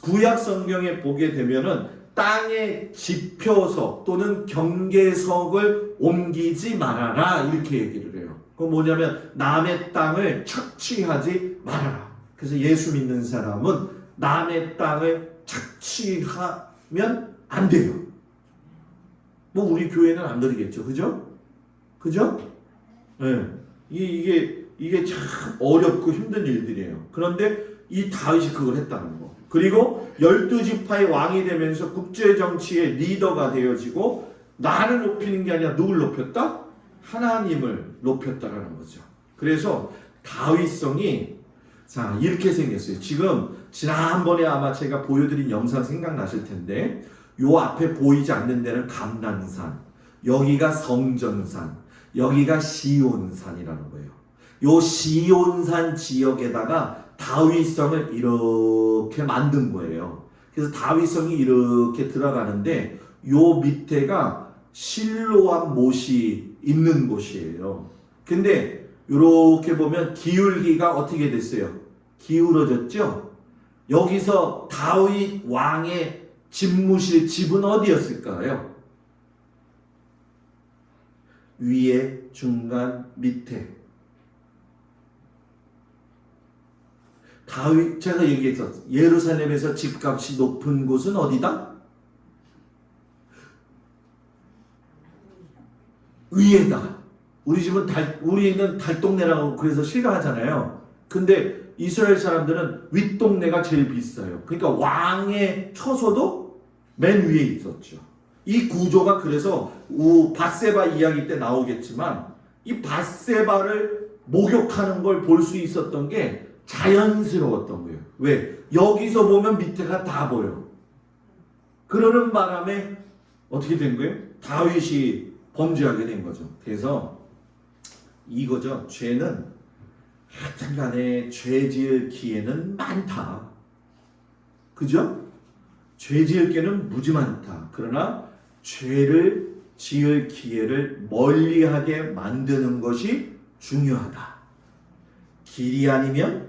구약 성경에 보게 되면은 땅의 지표석 또는 경계석을 옮기지 말아라 이렇게 얘기를 해요. 그건 뭐냐면 남의 땅을 착취하지 말아라. 그래서 예수 믿는 사람은 남의 땅을 착취하면 안 돼요. 뭐 우리 교회는 안 그러겠죠, 그죠? 그죠? 네. 이게 참 어렵고 힘든 일들이에요. 그런데 이 다윗이 그걸 했다는 거. 그리고 12지파의 왕이 되면서 국제정치의 리더가 되어지고 나를 높이는 게 아니라 누굴 높였다? 하나님을 높였다라는 거죠. 그래서 다윗성이 자 이렇게 생겼어요. 지금 지난번에 아마 제가 보여드린 영상 생각나실 텐데 요 앞에 보이지 않는 데는 감난산, 여기가 성전산, 여기가 시온산이라는 거예요. 요 시온산 지역에다가 다윗성을 이렇게 만든 거예요. 그래서 다윗성이 이렇게 들어가는데 요 밑에가 실로암 못이 있는 곳이에요. 근데 이렇게 보면 기울기가 어떻게 됐어요? 기울어졌죠? 여기서 다윗 왕의 집무실 집은 어디였을까요? 위에, 중간, 밑에. 다윗, 제가 얘기했었어요. 예루살렘에서 집값이 높은 곳은 어디다? 위에다. 우리는 달동네라고 그래서 싫어하잖아요. 근데 이스라엘 사람들은 윗동네가 제일 비싸요. 그러니까 왕의 처소도 맨 위에 있었죠. 이 구조가 그래서 밧세바 이야기 때 나오겠지만 이 밧세바를 목욕하는 걸 볼 수 있었던 게 자연스러웠던 거예요. 왜? 여기서 보면 밑에가 다 보여. 그러는 바람에 어떻게 된 거예요? 다윗이 범죄하게 된 거죠. 그래서 이거죠. 죄는 하여튼간에 죄 지을 기회는 많다. 그죠? 죄 지을 기회는 무지 많다. 그러나 죄를 지을 기회를 멀리하게 만드는 것이 중요하다. 길이 아니면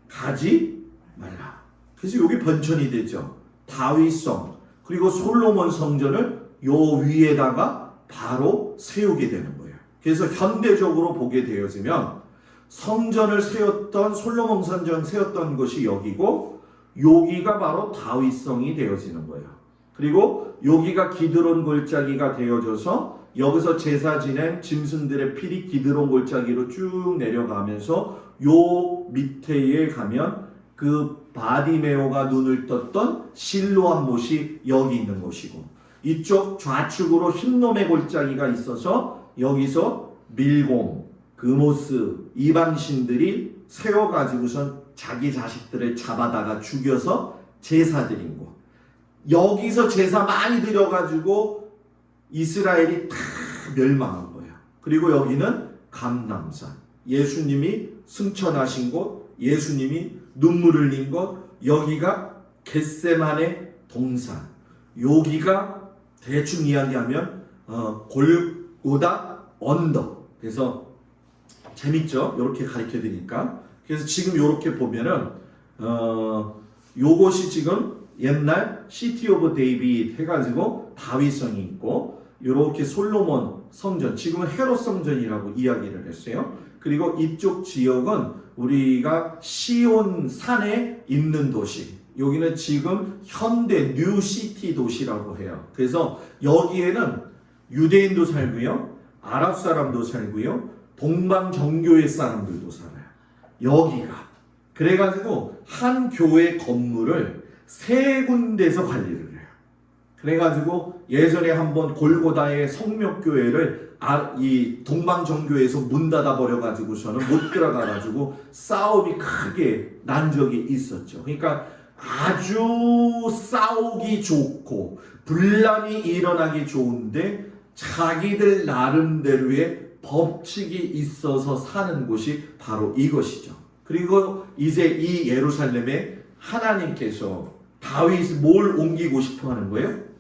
가지 말라. 그래서 여기 번천이 되죠. 다윗성 그리고 솔로몬 성전을 요 위에다가 바로 세우게 되는 거예요. 그래서 현대적으로 보게 되어지면 성전을 세웠던 솔로몬 성전 세웠던 것이 여기고 여기가 바로 다윗성이 되어지는 거예요. 그리고 여기가 기드론 골짜기가 되어져서 여기서 제사 지낸 짐승들의 피리 기드론 골짜기로 쭉 내려가면서 요 밑에에 가면 그 바디메오가 눈을 떴던 실로암 못이 여기 있는 곳이고 이쪽 좌측으로 흰놈의 골짜기가 있어서 여기서 밀공, 그모스, 이방신들이 세워가지고선 자기 자식들을 잡아다가 죽여서 제사 드린 곳. 여기서 제사 많이 드려가지고 이스라엘이 다 멸망한 거예요. 그리고 여기는 감람산. 예수님이 승천하신 곳, 예수님이 눈물 흘린 곳, 여기가 겟세마네 동산. 여기가 대충 이야기하면 골고다 언덕. 그래서 재밌죠? 이렇게 가르쳐 드리니까. 그래서 지금 이렇게 보면은 요것이 지금 옛날 시티 오브 데이빗 해가지고 다윗성이 있고 이렇게 솔로몬 성전, 지금은 헤롯 성전이라고 이야기를 했어요. 그리고 이쪽 지역은 우리가 시온 산에 있는 도시, 여기는 지금 현대 뉴시티 도시라고 해요. 그래서 여기에는 유대인도 살고요, 아랍 사람도 살고요, 동방 정교회 사람들도 살아요. 여기가 그래가지고 한 교회 건물을 세 군데서 관리를 해요. 그래가지고 예전에 한번 골고다의 성묘교회를 이 동방정교회에서 문 닫아 버려가지고서는 못 들어가가지고 싸움이 크게 난 적이 있었죠. 그러니까 아주 싸우기 좋고 분란이 일어나기 좋은데 자기들 나름대로의 법칙이 있어서 사는 곳이 바로 이것이죠. 그리고 이제 이 예루살렘에 하나님께서 다윗이 뭘 옮기고 싶어 하는 거예요?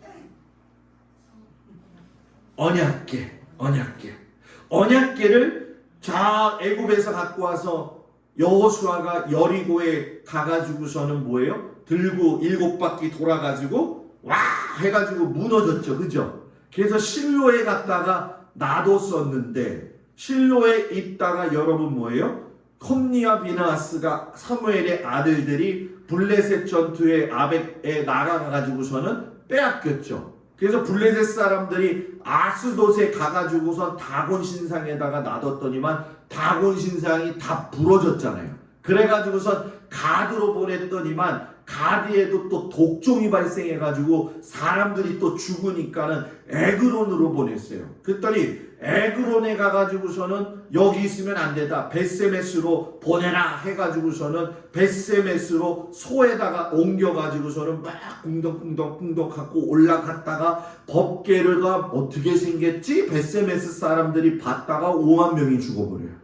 언약궤를 자 애굽에서 갖고 와서 여호수아가 여리고에 가가지고서는 뭐예요? 들고 7바퀴 돌아가지고 와 해가지고 무너졌죠, 그죠? 그래서 실로에 갔다가 놔뒀었는데 실로에 있다가 여러분 뭐예요? 콤니와 비나하스가 사무엘의 아들들이 블레셋 전투에 아벡에 나가가지고서는 빼앗겼죠. 그래서 블레셋 사람들이 아스돗에 가가지고선 다곤 신상에다가 놔뒀더니만 다곤 신상이 다 부러졌잖아요. 그래가지고선 가드로 보냈더니만 가드에도 또 독종이 발생해가지고 사람들이 또 죽으니까는 에그론으로 보냈어요. 그랬더니 에그론에 가가지고서는 여기 있으면 안 되다, 벳세메스로 보내라 해가지고서는 벳세메스로 소에다가 옮겨가지고서는 막 꿍덕꿍덕 갖고 올라갔다가 법궤가 어떻게 생겼지? 벳세메스 사람들이 봤다가 5만 명이 죽어버려요.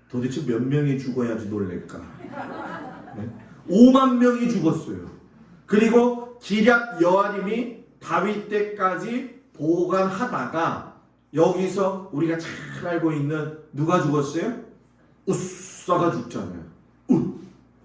도대체 몇 명이 죽어야지 놀랄까? 네? 5만 명이 죽었어요. 그리고 기럇 여아림이 다윗 때까지 보관하다가 여기서 우리가 잘 알고 있는 누가 죽었어요? 우사가 죽잖아요.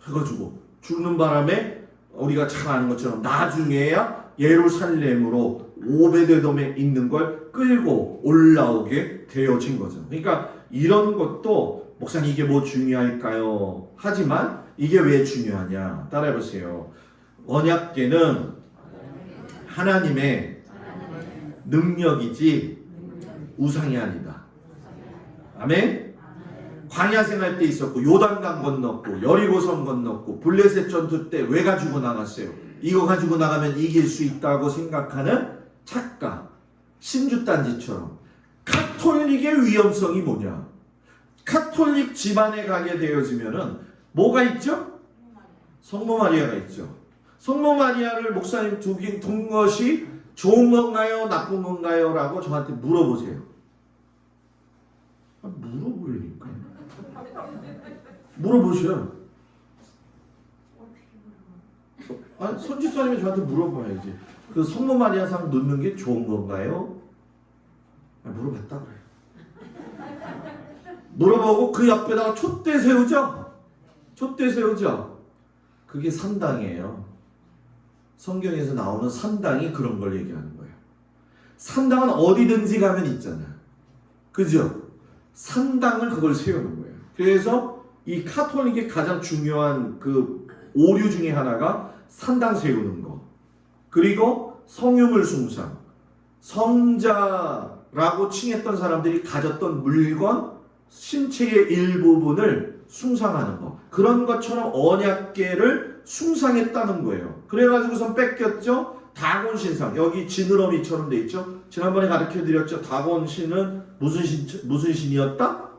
해가지고 죽는 바람에 우리가 잘 아는 것처럼 나중에야 예루살렘으로 오베데돔에 있는 걸 끌고 올라오게 되어진 거죠. 그러니까 이런 것도 목사님 이게 뭐 중요할까요? 하지만 이게 왜 중요하냐? 따라해보세요. 언약궤는 하나님의 능력이지 우상이 아니다. 아멘? 광야 생활 때 있었고 요단강 건넜고 여리고성 건넜고 블레셋 전투 때 왜 가지고 나갔어요? 이거 가지고 나가면 이길 수 있다고 생각하는 착각, 신주단지처럼. 카톨릭의 위험성이 뭐냐? 카톨릭 집안에 가게 되어지면은 뭐가 있죠? 성모 마리아가 있죠. 성모 마리아를 목사님 둔 것이 좋은 건가요? 나쁜 건가요? 라고 저한테 물어보세요. 물어보려니까. 물어보셔요. 선지사님이 저한테 물어봐야지. 그 성모 마리아상 놓는 게 좋은 건가요? 물어봤다 그래요. 물어보고 그 옆에다가 촛대 세우죠? 촛대 세우죠? 그게 산당이에요. 성경에서 나오는 산당이 그런 걸 얘기하는 거예요. 산당은 어디든지 가면 있잖아요. 그죠? 산당을 그걸 세우는 거예요. 그래서 이 카톨릭의 가장 중요한 그 오류 중에 하나가 산당 세우는 거. 그리고 성유물 숭상. 성자라고 칭했던 사람들이 가졌던 물건, 신체의 일부분을 숭상하는 거. 그런 것처럼 언약궤를 숭상했다는 거예요. 그래가지고선 뺏겼죠. 다곤신상. 여기 지느러미처럼 돼 있죠. 지난번에 가르쳐드렸죠. 다곤신은 무슨 신이었다?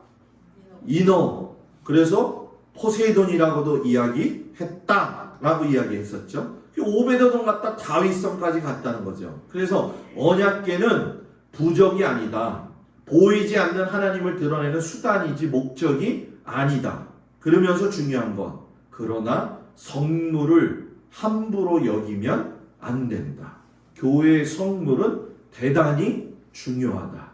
인어. 그래서 포세이돈이라고도 이야기했다라고 이야기했었죠. 오베데돔 갔다 다윗성까지 갔다는 거죠. 그래서 언약궤는 부적이 아니다. 보이지 않는 하나님을 드러내는 수단이지 목적이 아니다. 그러면서 중요한 건 그러나 성물을 함부로 여기면 안 된다. 교회의 성물은 대단히 중요하다.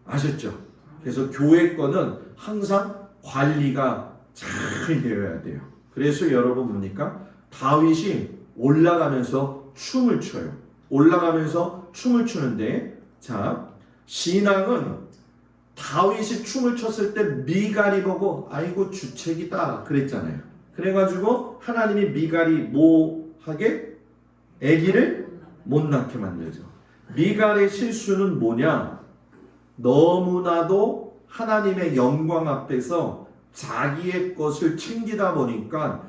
아셨죠? 그래서 교회 거는 항상 관리가 잘 되어야 돼요. 그래서 여러분 뭡니까? 다윗이 올라가면서 춤을 춰요. 올라가면서 춤을 추는데, 자, 신앙은 다윗이 춤을 췄을 때 미갈이 보고 아이고 주책이다 그랬잖아요. 그래가지고 하나님이 미갈이 뭐 하게? 아기를 못 낳게 만들죠. 미갈의 실수는 뭐냐? 너무나도 하나님의 영광 앞에서 자기의 것을 챙기다 보니까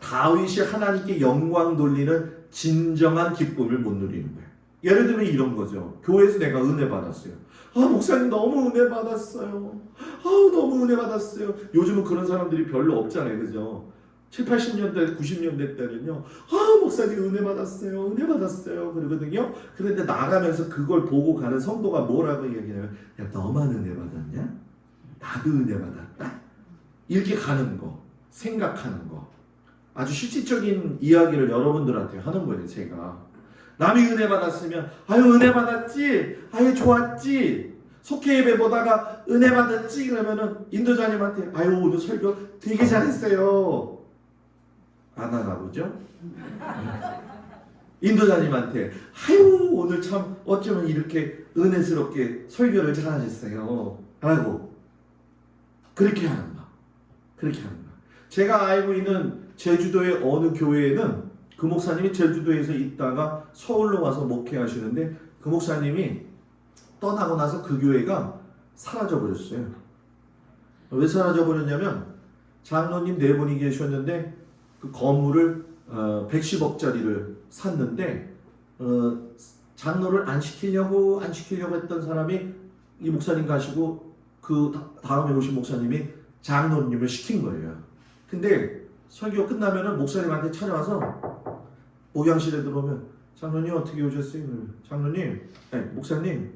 다윗이 하나님께 영광 돌리는 진정한 기쁨을 못 누리는 거예요. 예를 들면 이런 거죠. 교회에서 내가 은혜 받았어요. 목사님 너무 은혜 받았어요. 너무 은혜 받았어요. 요즘은 그런 사람들이 별로 없잖아요. 그죠? 7, 80년대, 90년대 때는요. 목사님 은혜 받았어요. 은혜 받았어요. 그러거든요. 그런데 나가면서 그걸 보고 가는 성도가 뭐라고 얘기하냐면, 야, 너만 은혜 받았냐? 나도 은혜 받았다? 이렇게 가는 거, 생각하는 거. 아주 실질적인 이야기를 여러분들한테 하는 거예요. 제가 남이 은혜 받았으면 은혜 받았지, 좋았지, 속회 예배 보다가 은혜 받았지 그러면은 인도자님한테 오늘 설교 되게 잘했어요 안 하나 보죠? 인도자님한테 오늘 참 어쩌면 이렇게 은혜스럽게 설교를 잘하셨어요 라고 그렇게 하는 거. 그렇게 하는 거. 제가 알고 있는 제주도의 어느 교회에는 그 목사님이 제주도에서 있다가 서울로 와서 목회하시는데 그 목사님이 떠나고 나서 그 교회가 사라져 버렸어요. 왜 사라져 버렸냐면 장로님 네 분이 계셨는데 그 건물을 110억짜리를 샀는데 장로를 안 시키려고 했던 사람이 이 목사님 가시고 그 다음에 오신 목사님이 장로님을 시킨 거예요. 근데 설교 끝나면은 목사님한테 찾아와서 목양실에 들어오면 장로님 어떻게 오셨어요? 장로님, 목사님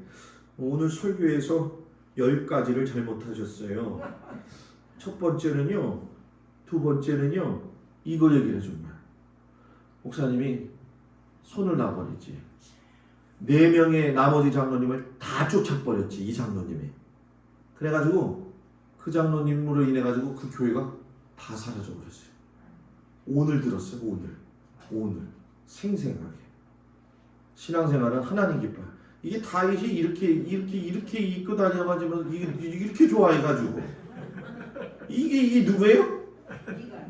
오늘 설교에서 10가지를 잘못하셨어요. 첫 번째는요, 두 번째는요, 이걸 얘기를 해준 거야. 목사님이 손을 놔버리지. 4명의 나머지 장로님을 다 쫓아버렸지, 이 장로님이. 그래가지고 그 장로님으로 인해가지고 그 교회가 다 사라져 버렸어요. 오늘 들었어요. 오늘 생생하게. 신앙생활은 하나님 기뻐요. 이게 다윗이 이렇게 입고 다녀가지고 이렇게 좋아해가지고 이게 누구예요?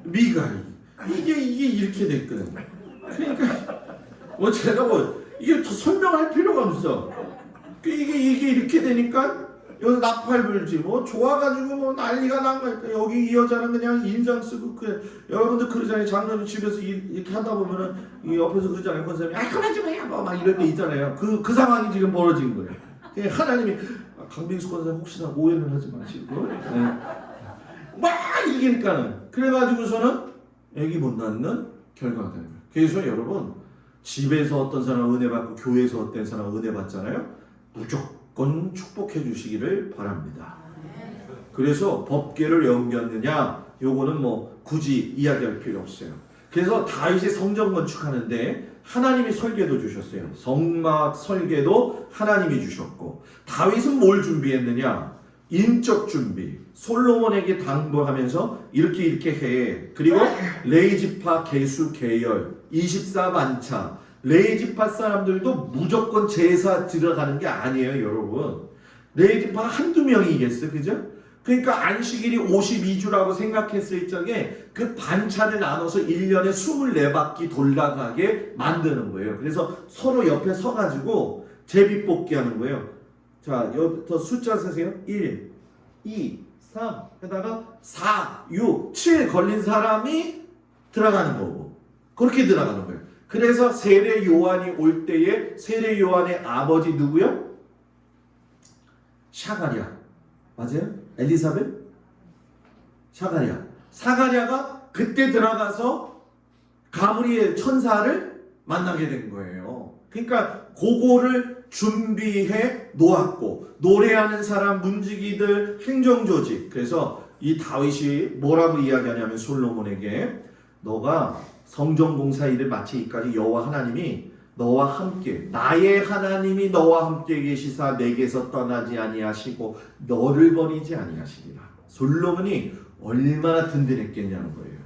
미갈. 이게 이렇게 됐거든. 그러니까 뭐 제가 이게 더 설명할 필요가 없어. 이게 이렇게 되니까 여기 나팔 불지 뭐 좋아가지고 뭐 난리가 난 거니까 여기 이 여자는 그냥 인상 쓰고 여러분들 그러잖아요. 장로님 집에서 이렇게 하다 보면은 이 옆에서 그러잖아요. 권사님이 그만 좀 해 막 이럴 때 있잖아요. 그 상황이 지금 벌어진 거예요. 하나님이 강빙수 권사님 혹시나 오해는 하지 마시고 막 이기니까는 그래가지고서는 애기 못 낳는 결과가 되는 거예요. 그래서 여러분 집에서 어떤 사람 은혜 받고 교회에서 어떤 사람 은혜 받잖아요. 무조건 축복해 주시기를 바랍니다. 그래서 법궤를 연겼느냐 요거는 뭐 굳이 이야기할 필요 없어요. 그래서 다윗이 성전 건축하는데 하나님이 설계도 주셨어요. 성막 설계도 하나님이 주셨고 다윗은 뭘 준비했느냐? 인적 준비. 솔로몬에게 당부하면서 이렇게 해. 그리고 레이지파 계수 계열 24만차. 레이지파 사람들도 무조건 제사 들어가는 게 아니에요, 여러분. 레이지파가 한두 명이겠어, 그죠? 그러니까 안식일이 52주라고 생각했을 적에 그 반차를 나눠서 1년에 24바퀴 돌아가게 만드는 거예요. 그래서 서로 옆에 서가지고 제비뽑기 하는 거예요. 자, 여기부터 숫자 쓰세요. 1, 2, 3, 게다가 4, 6, 7 걸린 사람이 들어가는 거고 그렇게 들어가는 거예요. 그래서 세례 요한이 올 때에 세례 요한의 아버지 누구요? 샤가랴. 맞아요? 엘리사벳? 샤가랴. 사가랴가 그때 들어가서 가브리엘 천사를 만나게 된 거예요. 그러니까 그거를 준비해 놓았고 노래하는 사람, 문지기들, 행정조직. 그래서 이 다윗이 뭐라고 이야기하냐면 솔로몬에게 너가 성전공사 일을 마치기까지 여호와 하나님이 너와 함께 나의 하나님이 너와 함께 계시사 내게서 떠나지 아니하시고 너를 버리지 아니하시리라. 솔로몬이 얼마나 든든했겠냐는 거예요.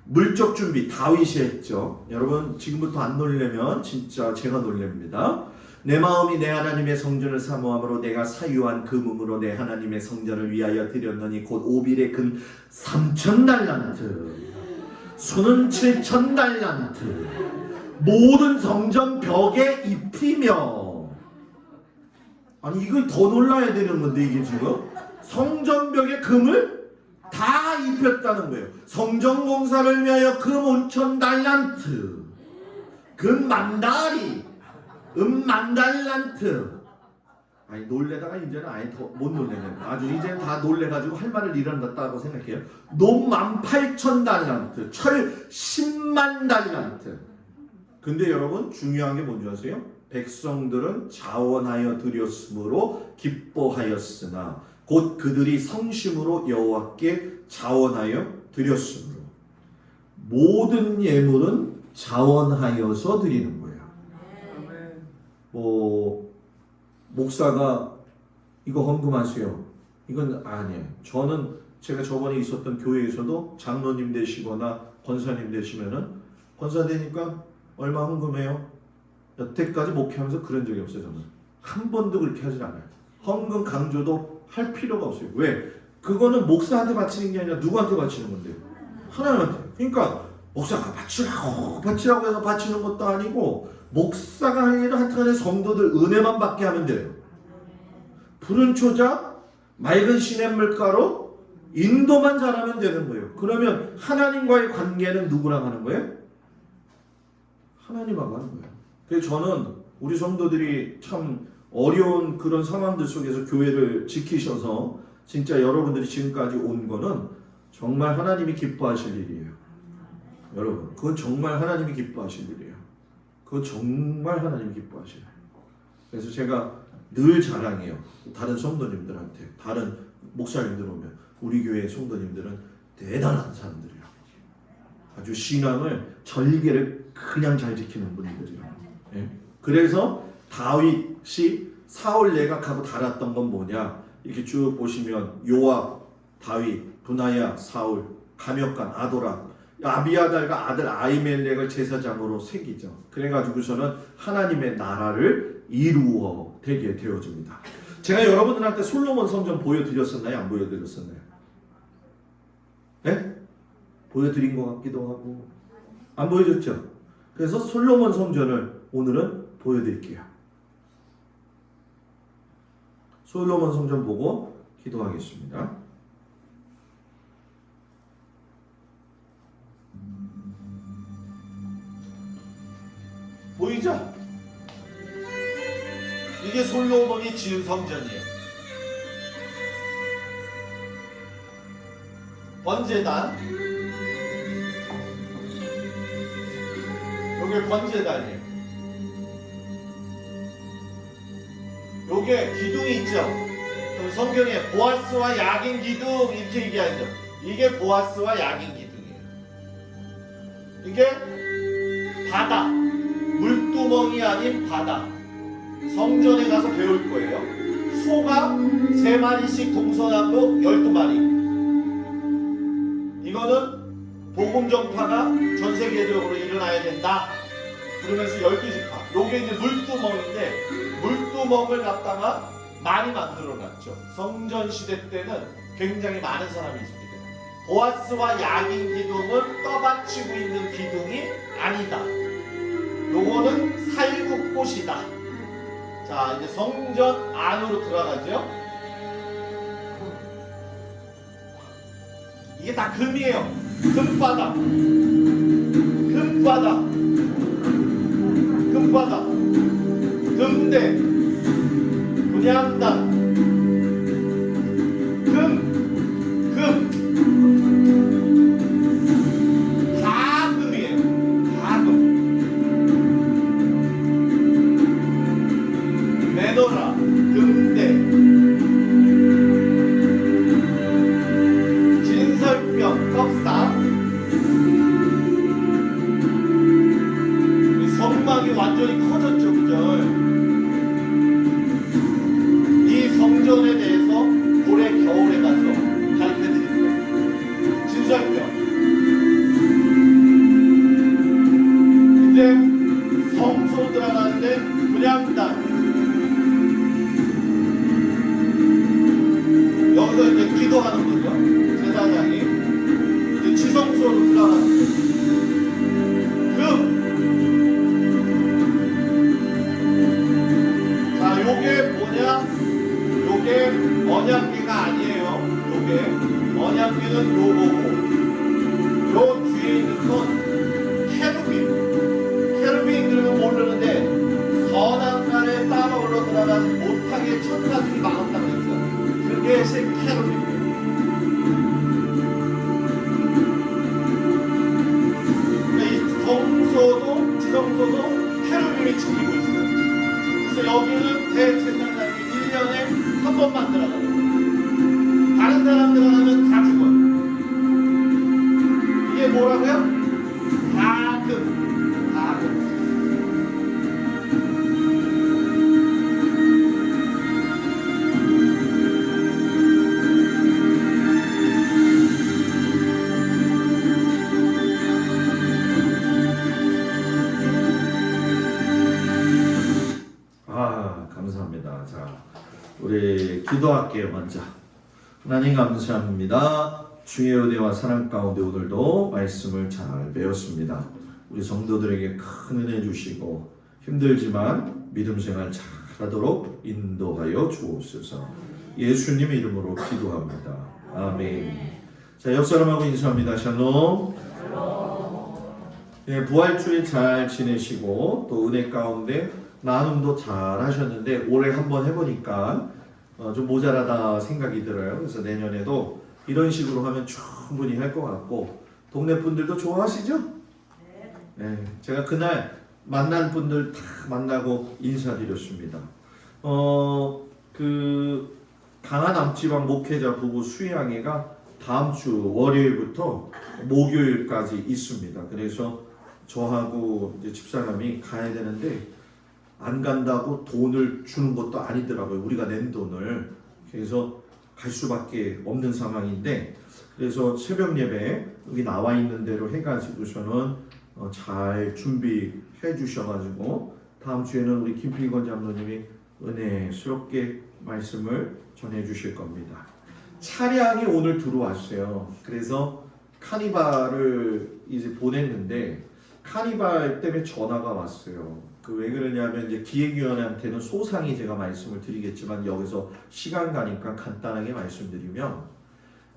물적 준비 다윗이 했죠. 여러분 지금부터 안 놀래면 진짜 제가 놀랍니다. 내 마음이 내 하나님의 성전을 사모함으로 내가 사유한 그 몸으로 내 하나님의 성전을 위하여 드렸느니 곧 오빌의 금 3,000달란트 수는 7,000달란트 모든 성전 벽에 입히며. 아니 이거 더 놀라야 되는 건데 이게 지금 성전 벽에 금을 다 입혔다는 거예요. 성전 공사를 위하여 금 5,000달란트 금 만다리 만달란트. 아니 놀래다가 이제는 아예 더 못 놀래네. 아주 이제 다 놀래가지고 할 말을 잃어놨다고 생각해요. 논 18,000달란트 철 10만달란트. 근데 여러분 중요한 게 뭔지 아세요? 백성들은 자원하여 드렸으므로 기뻐하였으나 곧 그들이 성심으로 여호와께 자원하여 드렸으므로. 모든 예물은 자원하여서 드리는 거예요. 뭐 목사가 이거 헌금하세요. 이건 아니에요. 저는 제가 저번에 있었던 교회에서도 장로님 되시거나 권사님 되시면은 권사 되니까 얼마 헌금해요? 여태까지 목회하면서 그런 적이 없어요. 저는 한 번도 그렇게 하진 않아요. 헌금 강조도 할 필요가 없어요. 왜? 그거는 목사한테 바치는 게 아니라 누구한테 바치는 건데요? 하나님한테. 그러니까 목사가 바치라고 해서 바치는 것도 아니고 목사가 할 일은 하여튼간에 성도들 은혜만 받게 하면 돼요. 푸른 초자, 맑은 시냇물가로 인도만 잘하면 되는 거예요. 그러면 하나님과의 관계는 누구랑 하는 거예요? 하나님하고 하는 거예요. 그래서 저는 우리 성도들이 참 어려운 그런 상황들 속에서 교회를 지키셔서 진짜 여러분들이 지금까지 온 거는 정말 하나님이 기뻐하실 일이에요. 여러분, 그건 정말 하나님이 기뻐하실 일이에요. 그건 정말 하나님이 기뻐하실 일이에요. 그래서 제가 늘 자랑해요. 다른 성도님들한테, 다른 목사님들 오면 우리 교회 성도님들은 대단한 사람들이에요. 아주 신앙을 절개를 그냥 잘 지키는 분들이에요. 예? 그래서 다윗이 사울 내각하고 달았던 건 뭐냐? 이렇게 쭉 보시면 요압, 다윗, 분하야, 사울, 감역관, 아도람. 아비아달과 아들 아히멜렉을 제사장으로 새기죠. 그래가지고서는 하나님의 나라를 이루어 되게 되어집니다. 제가 여러분들한테 솔로몬 성전 보여드렸었나요? 안 보여드렸었나요? 네? 보여드린 것 같기도 하고 안 보여줬죠? 그래서 솔로몬 성전을 오늘은 보여드릴게요. 솔로몬 성전 보고 기도하겠습니다. 보이죠? 이게 솔로몬이 지은 성전이에요. 번제단, 요게 번제단이에요. 요게 기둥이 있죠. 그럼 성경에 보아스와 야긴 기둥 이렇게 얘기하죠. 이게 보아스와 야긴 기둥이에요. 이게 바다, 물두멍이 아닌 바다. 성전에 가서 배울 거예요. 소가 3마리씩 동서남북 12마리. 이거는 복음 전파가 전 세계적으로 일어나야 된다. 그러면서 12지파. 요게 이제 물두멍인데 물두멍을 갖다가 많이 만들어 놨죠. 성전 시대 때는 굉장히 많은 사람이 있습니다. 보아스와 야긴 기둥은 떠받치고 있는 기둥이 아니다. 요거는 살구꽃이다. 자, 이제 성전 안으로 들어가죠. 이게 다 금이에요. 금바닥, 금바닥, 금바닥, 금대, 분향단, 다 금이에요. 다 금. 메노라, 금대, 진설병, 떡상. 성막이 완전히 커졌죠, 그죠? 이 성전에 대해서 올해 겨울에 가서 가르쳐드릴 거예요. 진설병. 이제 성소 들어가는데 분향단. 여기서 이제 기도하는 거죠. 제사장이 이제 지성소로 들어가는 거죠. 자, 요게 뭐냐? 요게 언약궤가 아니에요. 요게 언약궤는 요거고, 요 뒤에 있는 건 케루빈. 케루빈 그러면 모르는데 선악간에 따라 올라 들어가지 못하게 천사들이 막았다고 했어요. 그게 케루빈. 성소도 지성소도 케루빈이 지키고 있어요. 그래서 여기는 대제사장이 1년에 한 번만 들어가요. 다른 사람 들어가면 다 죽어요. 이게 뭐라고요? 다금. 다금. 감사합니다. 자, 우리 기도할게요. 먼저 하나님 감사합니다. 주의 은혜와 사랑 가운데 오늘도 말씀을 잘 배웠습니다. 우리 성도들에게 큰 은혜 주시고 힘들지만 믿음 생활 잘하도록 인도하여 주옵소서. 예수님의 이름으로 기도합니다. 아멘. 자, 옆 사람하고 인사합니다. 샬롬. 네, 부활주일 잘 지내시고 또 은혜 가운데 나눔도 잘 하셨는데 올해 한번 해보니까 좀 모자라다 생각이 들어요. 그래서 내년에도 이런 식으로 하면 충분히 할 것 같고 동네 분들도 좋아하시죠? 네, 제가 그날 만난 분들 다 만나고 인사드렸습니다. 그 강한 암지방 목회자 부부 수양회가 다음 주 월요일부터 목요일까지 있습니다. 그래서 저하고 이제 집사람이 가야 되는데 안 간다고 돈을 주는 것도 아니더라고요. 우리가 낸 돈을. 그래서 갈 수밖에 없는 상황인데, 그래서 새벽 예배 여기 나와 있는 대로 해가지고서는 잘 준비해 주셔가지고 다음 주에는 우리 김필건 장로님이 은혜스럽게 말씀을 전해 주실 겁니다. 차량이 오늘 들어왔어요. 그래서 카니발을 이제 보냈는데 카니발 때문에 전화가 왔어요. 그 왜 그러냐면 이제 기획위원회한테는 소상히 제가 말씀을 드리겠지만 여기서 시간 가니까 간단하게 말씀드리면,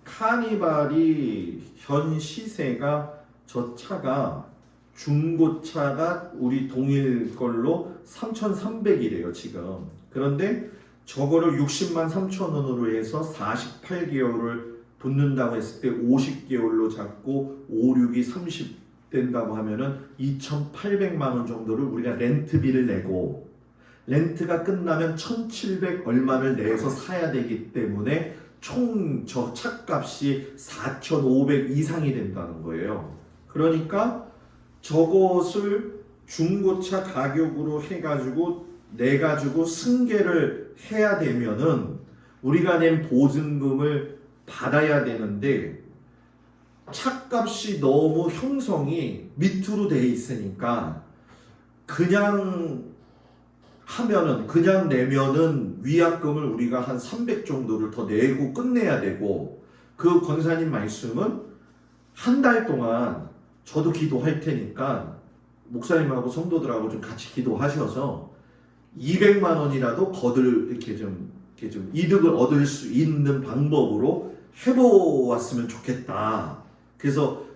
카니발이 현 시세가 저 차가 중고차가 우리 동일 걸로 3,300이래요 지금. 그런데 저거를 60만 3천 원으로 해서 48개월을 붙는다고 했을 때 50개월로 잡고 5, 6이 30 된다고 하면은 2,800만 원 정도를 우리가 렌트비를 내고, 렌트가 끝나면 1,700 얼마를 내서 사야 되기 때문에 총 저 차값이 4,500 이상이 된다는 거예요. 그러니까 저것을 중고차 가격으로 해가지고 내가지고 승계를 해야 되면은 우리가 낸 보증금을 받아야 되는데, 차값이 너무 형성이 밑으로 돼 있으니까 그냥 하면은, 그냥 내면은 위약금을 우리가 한 300 정도를 더 내고 끝내야 되고, 그 권사님 말씀은 한 달 동안 저도 기도할 테니까 목사님하고 성도들하고 좀 같이 기도하셔서 200만 원이라도 거들 이렇게 좀 이득을 얻을 수 있는 방법으로 해보았으면 좋겠다. 그래서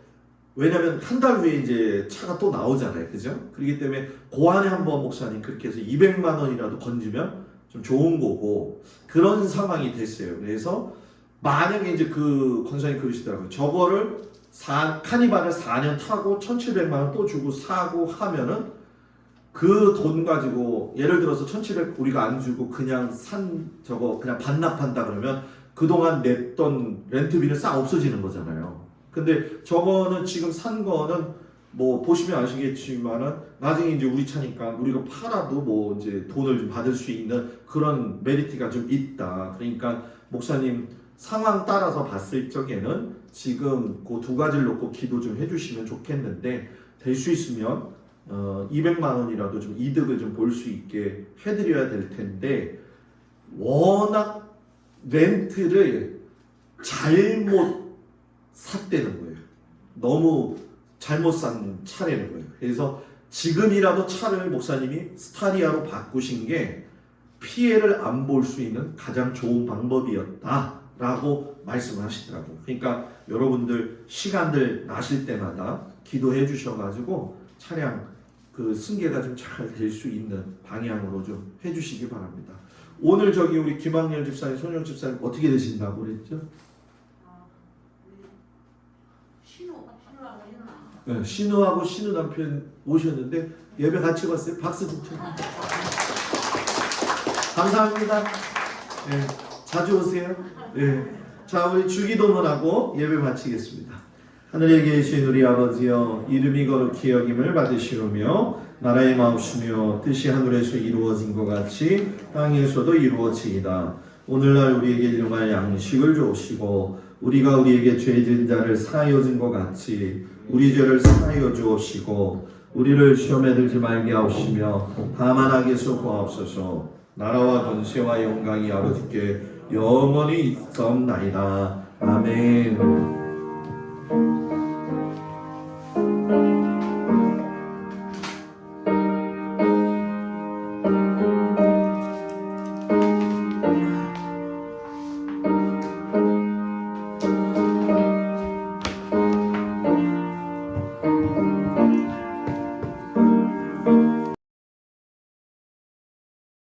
왜냐면 한 달 후에 이제 차가 또 나오잖아요, 그죠? 그렇기 때문에 그 안에 한번 목사님 그렇게 해서 200만 원이라도 건지면 좀 좋은 거고, 그런 상황이 됐어요. 그래서 만약에 이제 그 권사님 그러시더라고요. 저거를 카니발을 4년 타고 1,700만 원 또 주고 사고 하면은 그 돈 가지고, 예를 들어서 1,700 우리가 안 주고 그냥 저거 그냥 반납한다 그러면 그동안 냈던 렌트비는 싹 없어지는 거잖아요. 근데 저거는 지금 산 거는 뭐 보시면 아시겠지만은 나중에 이제 우리 차니까 우리가 팔아도 뭐 이제 돈을 좀 받을 수 있는 그런 메리트가 좀 있다. 그러니까 목사님 상황 따라서 봤을 적에는 지금 그 두 가지를 놓고 기도 좀 해주시면 좋겠는데, 될 수 있으면 200만 원이라도 좀 이득을 좀 볼 수 있게 해드려야 될 텐데, 워낙 렌트를 잘못 샀다는 거예요. 너무 잘못 산 차라는 거예요. 그래서 지금이라도 차를 목사님이 스타리아로 바꾸신 게 피해를 안 볼 수 있는 가장 좋은 방법이었다라고 말씀을 하시더라고요. 그러니까 여러분들 시간들 나실 때마다 기도해 주셔가지고 차량 그 승계가 좀 잘 될 수 있는 방향으로 좀 해주시기 바랍니다. 오늘 저기 우리 김학렬 집사님, 손영 집사님 어떻게 되신다고 그랬죠? 네, 신우하고 신우 남편 오셨는데 예배 같이 봤어요. 박수 좀 쳐. 감사합니다. 네, 자주 오세요. 네. 자, 우리 주기도문 하고 예배 마치겠습니다. 하늘에 계신 우리 아버지여, 이름이 거룩히 여김을 받으시오며 나라의 마옵시며 뜻이 하늘에서 이루어진 것 같이 땅에서도 이루어지이다. 오늘날 우리에게 일용할 양식을 주옵시고 우리가 우리에게 죄진 자를 사하여 준 것 같이 우리 죄를 사하여 주옵시고 우리를 시험에 들지 말게 하옵시며 다만 악에서 구하옵소서. 나라와 권세와 영광이 아버지께 영원히 있사옵나이다. 아멘.